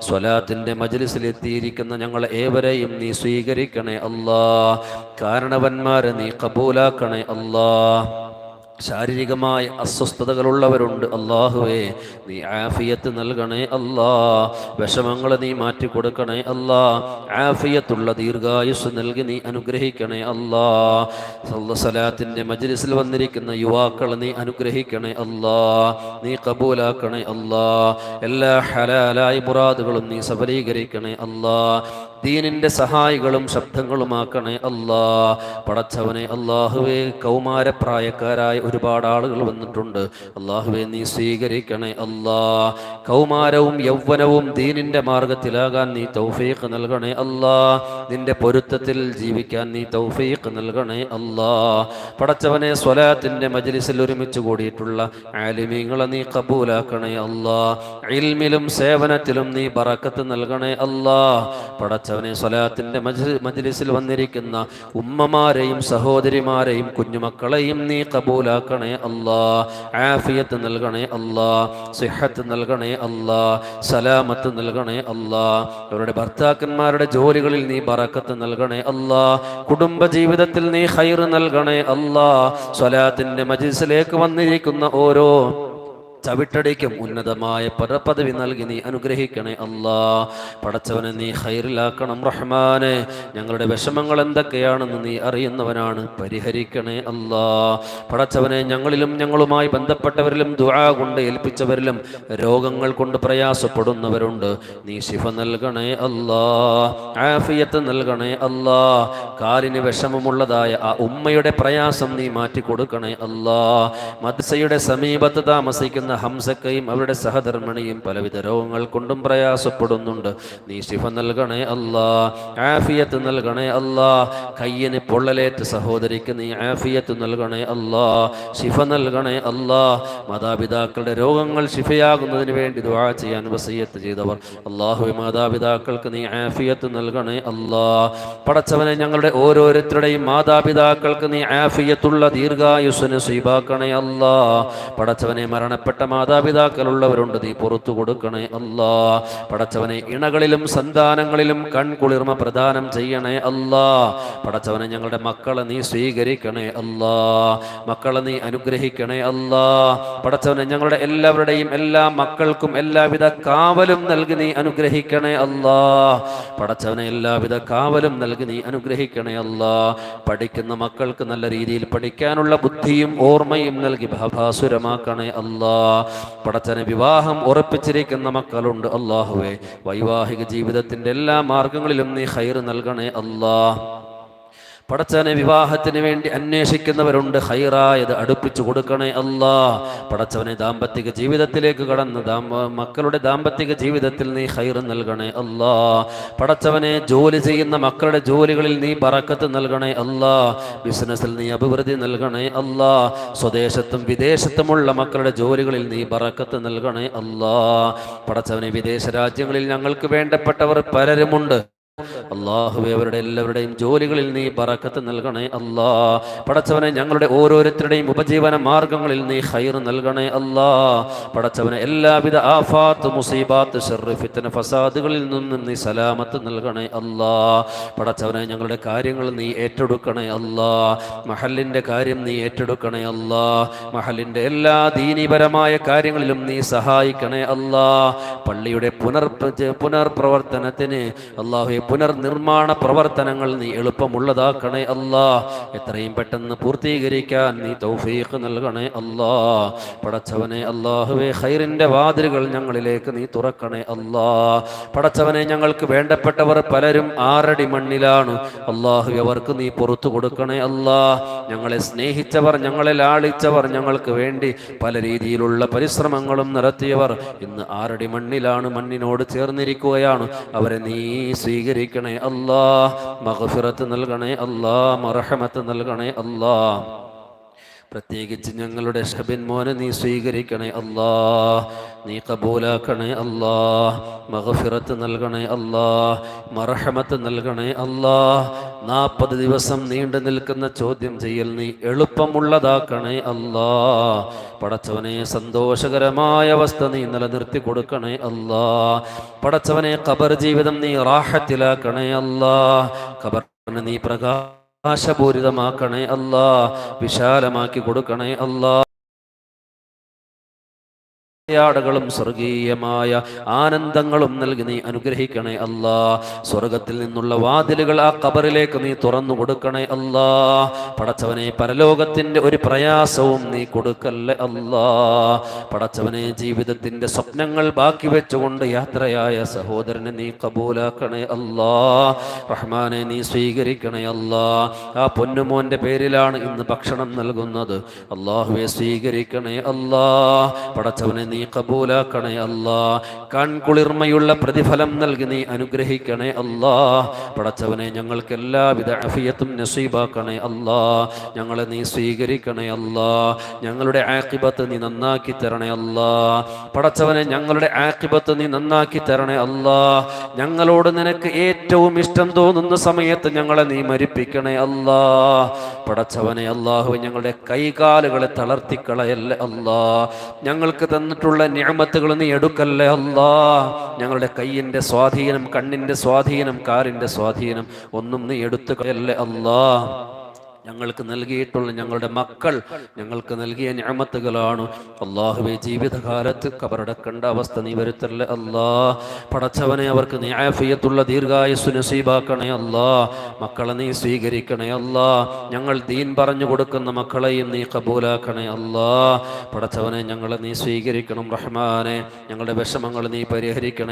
S1: സ്വലാത്തിന്റെ മജ്ലിസിലെത്തിയിരിക്കുന്ന ഞങ്ങളെ ഏവരെയും നീ സ്വീകരിക്കണേ അല്ലാ. കാരണവന്മാരെ നീ കബൂലാക്കണേ അല്ലാ. ശാരീരികമായ അസ്വസ്ഥതകളുള്ളവരുണ്ട് അല്ലാഹുവേ, നീ ആഫിയത്ത് നൽകണേ അല്ലാ. വിഷമങ്ങൾ നീ മാറ്റിക്കൊടുക്കണേ അല്ലാ. ആഫിയത്തുള്ള ദീർഘായുസ് നൽകി നീ അനുഗ്രഹിക്കണേ അല്ലാ. സലാത്തിന്റെ മജ്ലിസിൽ വന്നിരിക്കുന്ന യുവാക്കളെ നീ അനുഗ്രഹിക്കണേ അല്ലാ, നീ കബൂലാക്കണേ അല്ലാ. എല്ലാ ഹലാലായ മുറാദുകളും നീ സഫലീകരിക്കണേ അല്ലാ. ദീനിന്റെ സഹായികളും ശബ്ദങ്ങളുമാക്കണേ അല്ലാ. പടച്ചവനെ അല്ലാഹുവേ, കൗമാരപ്രായക്കാരായ ഒരുപാട് ആളുകൾ വന്നിട്ടുണ്ട് അല്ലാഹുവേ, നീ സ്വീകരിക്കണേ അല്ലാ. കൗമാരവും യൗവനവും ദീനിന്റെ മാർഗത്തിലാകാൻ നീ തൗഫീഖ് നൽകണേ അല്ലാ. നിന്റെ പൊരുത്തത്തിൽ ജീവിക്കാൻ നീ തൗഫീഖ് നൽകണേ അല്ലാ. പടച്ചവനെ, സ്വലാത്തിന്റെ മജ്ലിസിൽ ഒരുമിച്ച് കൂടിയിട്ടുള്ള ആലിമീങ്ങളെ നീ കബൂലാക്കണേ അല്ലാ. ഇൽമിലും സേവനത്തിലും നീ ബറക്കത്ത് നൽകണേ അല്ലാ. പടച്ചവനെ, സ്വലാത്തിന്റെ മജ്ലിസിൽ വന്നിരിക്കുന്ന ഉമ്മമാരെയും സഹോദരിമാരെയും കുഞ്ഞുമക്കളെയും നീ കബൂലാക്കണേ അല്ലാ. ആഫിയത്ത് നൽകണേ അല്ലാ, സിഹത്ത് നൽകണേ അല്ലാ, സലാമത്ത് നൽകണേ അല്ലാ. അവരുടെ ഭർത്താക്കന്മാരുടെ ജോലികളിൽ നീ ബറക്കത്ത് നൽകണേ അല്ലാ. കുടുംബജീവിതത്തിൽ നീ ഖൈർ നൽകണേ അല്ലാ. സ്വലാത്തിന്റെ മജ്ലിസിലേക്ക് വന്നിരിക്കുന്ന ഓരോ ചവിട്ടടിക്കും ഉന്നതമായ പദവി നൽകി നീ അനുഗ്രഹിക്കണേ അല്ലാ. പടച്ചവനെ, നീ ഖൈറിലാക്കണം റഹ്മാനെ. ഞങ്ങളുടെ വിഷമങ്ങൾ എന്തൊക്കെയാണെന്ന് നീ അറിയുന്നവനാണ്, പരിഹരിക്കണേ അല്ലാ. പടച്ചവനെ, ഞങ്ങളിലും ഞങ്ങളുമായി ബന്ധപ്പെട്ടവരിലും ദുആ കൊണ്ട് ഏൽപ്പിച്ചവരിലും രോഗങ്ങൾ കൊണ്ട് പ്രയാസപ്പെടുന്നവരുണ്ട്, നീ ശിഫ നൽകണേ അല്ലാ. ആഫിയത്ത് നൽകണേ അല്ലാ. കാലിന് വിഷമമുള്ളതായ ആ ഉമ്മയുടെ പ്രയാസം നീ മാറ്റിക്കൊടുക്കണേ അല്ലാ. മദ്രസയുടെ സമീപത്ത് താമസിക്കുന്ന ഹംസക്കയും അവരുടെ സഹധർമ്മിണിയും പലവിധ രോഗങ്ങൾ കൊണ്ടും പ്രയാസപ്പെടുന്നുണ്ട്, നീ ശിഫ നൽകണേ അല്ലാ. ആഫിയത്ത് നൽകണേ അല്ലാ. കയ്യിന് പൊള്ളലേറ്റ സഹോദരിക്ക് നീ ആഫിയത്ത് നൽകണേ അല്ലാ, ശിഫ നൽകണേ അല്ലാ. മാതാപിതാക്കളുടെ രോഗങ്ങൾ ശിഫയാകുന്നതിന് വേണ്ടി ദുആ ചെയ്യാൻ വസിയത്ത് ചെയ്തവർ അല്ലാഹുവേ, മാതാപിതാക്കൾക്ക് നീ ആഫിയത്ത് നൽകണേ അല്ലാ. പടച്ചവനെ, ഞങ്ങളുടെ ഓരോരുത്തരുടെയും മാതാപിതാക്കൾക്ക് നീ ആഫിയത്തുള്ള ദീർഘായുസ്സ് നസീബാക്കണേ അല്ലാ. പടച്ചവനെ, മരണപ്പെട്ട മാതാപിതാക്കളുള്ളവരുണ്ട്, നീ പുറത്തു കൊടുക്കണേ അല്ലാ. പടച്ചവനെ, ഇണകളിലും സന്താനങ്ങളിലും കൺകുളിർമ പ്രദാനം ചെയ്യണേ അല്ലാ. പടച്ചവനെ, ഞങ്ങളുടെ മക്കളെ നീ സ്വീകരിക്കണേ അല്ലാ. മക്കളെ നീ അനുഗ്രഹിക്കണേ അല്ലാ. പടച്ചവനെ, ഞങ്ങളുടെ എല്ലാവരുടെയും എല്ലാ മക്കൾക്കും എല്ലാവിധ കാവലും നൽകി നീ അനുഗ്രഹിക്കണേ അല്ലാ. പടച്ചവനെ, എല്ലാവിധ കാവലും നൽകി നീ അനുഗ്രഹിക്കണേ അല്ലാ. പഠിക്കുന്ന മക്കൾക്ക് നല്ല രീതിയിൽ പഠിക്കാനുള്ള ബുദ്ധിയും ഓർമ്മയും നൽകി ഭാഭാസുരമാക്കണേ അല്ലാ. പടച്ചവനെ, വിവാഹം ഉറപ്പിച്ചിരിക്കുന്ന മക്കളുണ്ട് അല്ലാഹുവേ, വൈവാഹിക ജീവിതത്തിന്റെ എല്ലാ മാർഗങ്ങളിലും നീ ഖൈർ നൽകണേ അല്ലാ. പടച്ചവനെ, വിവാഹത്തിന് വേണ്ടി അന്വേഷിക്കുന്നവരുണ്ട്, ഖൈറായത് അടുപ്പിച്ചു കൊടുക്കണേ അല്ലാ. പടച്ചവനെ, ദാമ്പത്തിക ജീവിതത്തിലേക്ക് കടന്ന് മക്കളുടെ ദാമ്പത്തിക ജീവിതത്തിൽ നീ ഖൈർ നൽകണേ അല്ലാ. പടച്ചവനെ, ജോലി ചെയ്യുന്ന മക്കളുടെ ജോലികളിൽ നീ ബറക്കത്ത് നൽകണേ അല്ലാ. ബിസിനസ്സിൽ നീ അഭിവൃദ്ധി നൽകണേ അല്ലാ. സ്വദേശത്തും വിദേശത്തുമുള്ള മക്കളുടെ ജോലികളിൽ നീ ബറക്കത്ത് നൽകണേ അല്ലാ. പടച്ചവനെ, വിദേശ രാജ്യങ്ങളിൽ ഞങ്ങൾക്ക് വേണ്ടപ്പെട്ടവർ പലരുമുണ്ട് അല്ലാഹുവേ, അവരുടെ എല്ലാവരുടെയും ജോലികളിൽ നീ ബറക്കത്ത് നൽകണേ അല്ലാ. പടച്ചവനെ, ഞങ്ങളുടെ ഓരോരുത്തരുടെയും ഉപജീവന മാർഗങ്ങളിൽ നീ ഖൈർ നൽകണേ അല്ലാ. പടച്ചവനെ, എല്ലാവിധ ആഫാത്ത്, മുസീബാത്ത്, ശർറ്, ഫിത്ന, ഫസാദുകളിൽ നിന്നും നീ സലാമത്ത് നൽകണേ അല്ലാ. പടച്ചവനെ, ഞങ്ങളുടെ കാര്യങ്ങൾ നീ ഏറ്റെടുക്കണേ അല്ലാ. മഹലിന്റെ കാര്യം നീ ഏറ്റെടുക്കണേ അല്ലാ. മഹലിന്റെ എല്ലാ ദീനീപരമായ കാര്യങ്ങളിലും നീ സഹായിക്കണേ അല്ലാ. പള്ളിയുടെ പുനർപ്രവർത്തനത്തിന് അല്ലാഹുവേ, നിർമ്മാണ പ്രവർത്തനങ്ങൾ നീ എളുപ്പമുള്ളതാക്കണേ അല്ലാ. എത്രയും പെട്ടെന്ന് പൂർത്തീകരിക്കാൻ നീ തൗഫീഖ് നൽകണേ അല്ലാ. പടച്ചവനെ അല്ലാഹുവേ, ഖൈറിന്റെ വാതിലുകൾ ഞങ്ങളിലേക്ക് നീ തുറക്കണേ അല്ലാ. പടച്ചവനെ, ഞങ്ങൾക്ക് വേണ്ടപ്പെട്ടവർ പലരും 6 അടി മണ്ണിലാണ്. അല്ലാഹുവേ, അവർക്ക് നീ പുറത്തു കൊടുക്കണേ അല്ലാ. ഞങ്ങളെ സ്നേഹിച്ചവർ, ഞങ്ങളെ ലാളിച്ചവർ, ഞങ്ങൾക്ക് വേണ്ടി പല രീതിയിലുള്ള പരിശ്രമങ്ങളും നടത്തിയവർ ഇന്ന് 6 അടി മണ്ണിലാണ്, മണ്ണിനോട് ചേർന്നിരിക്കുകയാണ്. അവരെ നീ സ്വീകരിക്കണേ അല്ലാ. മഗ്ഫിറത്ത് നൽകണേ അല്ലാ. മർഹമത്ത് നൽകണേ അല്ലാ. പ്രത്യേകിച്ച് ഞങ്ങളുടെ ഷബിൻ മോനെ നീ സ്വീകരിക്കണേ അല്ലാ. നീ കബൂലാക്കണേ അല്ലാ. മഗ്ഫിറത്ത് നൽകണേ അല്ലാ. മർഹമത്ത് നൽകണേ അല്ലാ. 40 ദിവസം നീണ്ടു നിൽക്കുന്ന ചോദ്യം ചെയ്യൽ നീ എളുപ്പമുള്ളതാക്കണേ അല്ലാ. പടച്ചവനെ, സന്തോഷകരമായ അവസ്ഥ നീ നിലനിർത്തി കൊടുക്കണേ അല്ലാ. പടച്ചവനെ, ഖബർ ജീവിതം നീ റാഹത്തിലാക്കണേ അല്ലാ. ഖബറിനെ നീ പ്രകാശപൂരിതമാക്കണേ അല്ലാ. വിശാലമാക്കി കൊടുക്കണേ അല്ലാ. യാടകളും സ്വർഗീയമായ ആനന്ദങ്ങളും നൽകി നീ അനുഗ്രഹിക്കണേ അല്ലാ. സ്വർഗത്തിൽ നിന്നുള്ള വാതിലുകൾ ആ ഖബറിലേക്ക് നീ തുറന്നു കൊടുക്കണേ അല്ലാ. പടച്ചവനെ, പരലോകത്തിന്റെ ഒരു പ്രയാസവും നീ കൊടുക്കല്ലേ അല്ലാ. പടച്ചവനെ, ജീവിതത്തിന്റെ സ്വപ്നങ്ങൾ ബാക്കി വെച്ചുകൊണ്ട് യാത്രയായ സഹോദരനെ നീ കബൂലാക്കണേ അല്ലാ. റഹ്മാനെ, നീ സ്വീകരിക്കണേ അല്ലാ. ആ പൊന്നുമോന്റെ പേരിലാണ് ഇന്ന് ഭക്ഷണം നൽകുന്നത്. അല്ലാഹുവേ, സ്വീകരിക്കണേ അല്ലാ. പടച്ചവനെ, നീ കബൂലാക്കണേ അല്ലാ. കൺകുളിർമയുള്ള പ്രതിഫലം നൽകി നീ അനുഗ്രഹിക്കണേ അല്ലാ. പടച്ചവനെ, ഞങ്ങൾക്ക് എല്ലാവിധ അഫിയത്തും നസീബാക്കണേ അല്ലാ. ഞങ്ങളെ നീ സ്വീകരിക്കണേ അല്ലാ. ഞങ്ങളുടെ ആഖിബത്ത് നീ നന്നാക്കി തരണേ അല്ലാ. പടച്ചവനെ, ഞങ്ങളുടെ ആഖിബത്ത് നീ നന്നാക്കി തരണേ അല്ലാ. ഞങ്ങളോട് നിനക്ക് ഏറ്റവും ഇഷ്ടം തോന്നുന്ന സമയത്ത് ഞങ്ങളെ നീ മരിപ്പിക്കണേ അല്ലാ. പടച്ചവനെ, അല്ലാഹു, ഞങ്ങളുടെ കൈകാലുകളെ തളർത്തിക്കളയല്ലേ അല്ലാ. ഞങ്ങൾക്ക് തന്നിട്ടുള്ള നിഅമത്തുകൾ നീ എടുക്കല്ലേ അല്ലാ. ഞങ്ങളുടെ കയ്യിന്റെ സ്വാധീനം, കണ്ണിന്റെ സ്വാധീനം, കാലിന്റെ സ്വാധീനം ഒന്നും നീ എടുത്തു കളയല്ലേ അല്ലാ. ഞങ്ങൾക്ക് നൽകിയിട്ടുള്ള ഞങ്ങളുടെ മക്കൾ ഞങ്ങൾക്ക് നൽകിയ നിഅമത്തുകളാണ്. അല്ലാഹുവേ, ജീവിതകാലത്ത് ഖബറടക്കേണ്ട അവസ്ഥ നീ വരുത്തല്ലേ അല്ലാ. പടച്ചവനെ, അവർക്ക് നീ ആഫിയത്തുള്ള ദീർഘായുസ്സു നസീബാക്കണേ അല്ലാ. മക്കളെ നീ സ്വീകരിക്കണേ അല്ലാ. ഞങ്ങൾ ദീൻ പറഞ്ഞു കൊടുക്കുന്ന മക്കളെയും നീ കബൂലാക്കണേ അല്ലാ. പടച്ചവനെ, ഞങ്ങളെ നീ സ്വീകരിക്കണം റഹ്മാനെ. ഞങ്ങളുടെ വിഷമങ്ങൾ നീ പരിഹരിക്കണേ.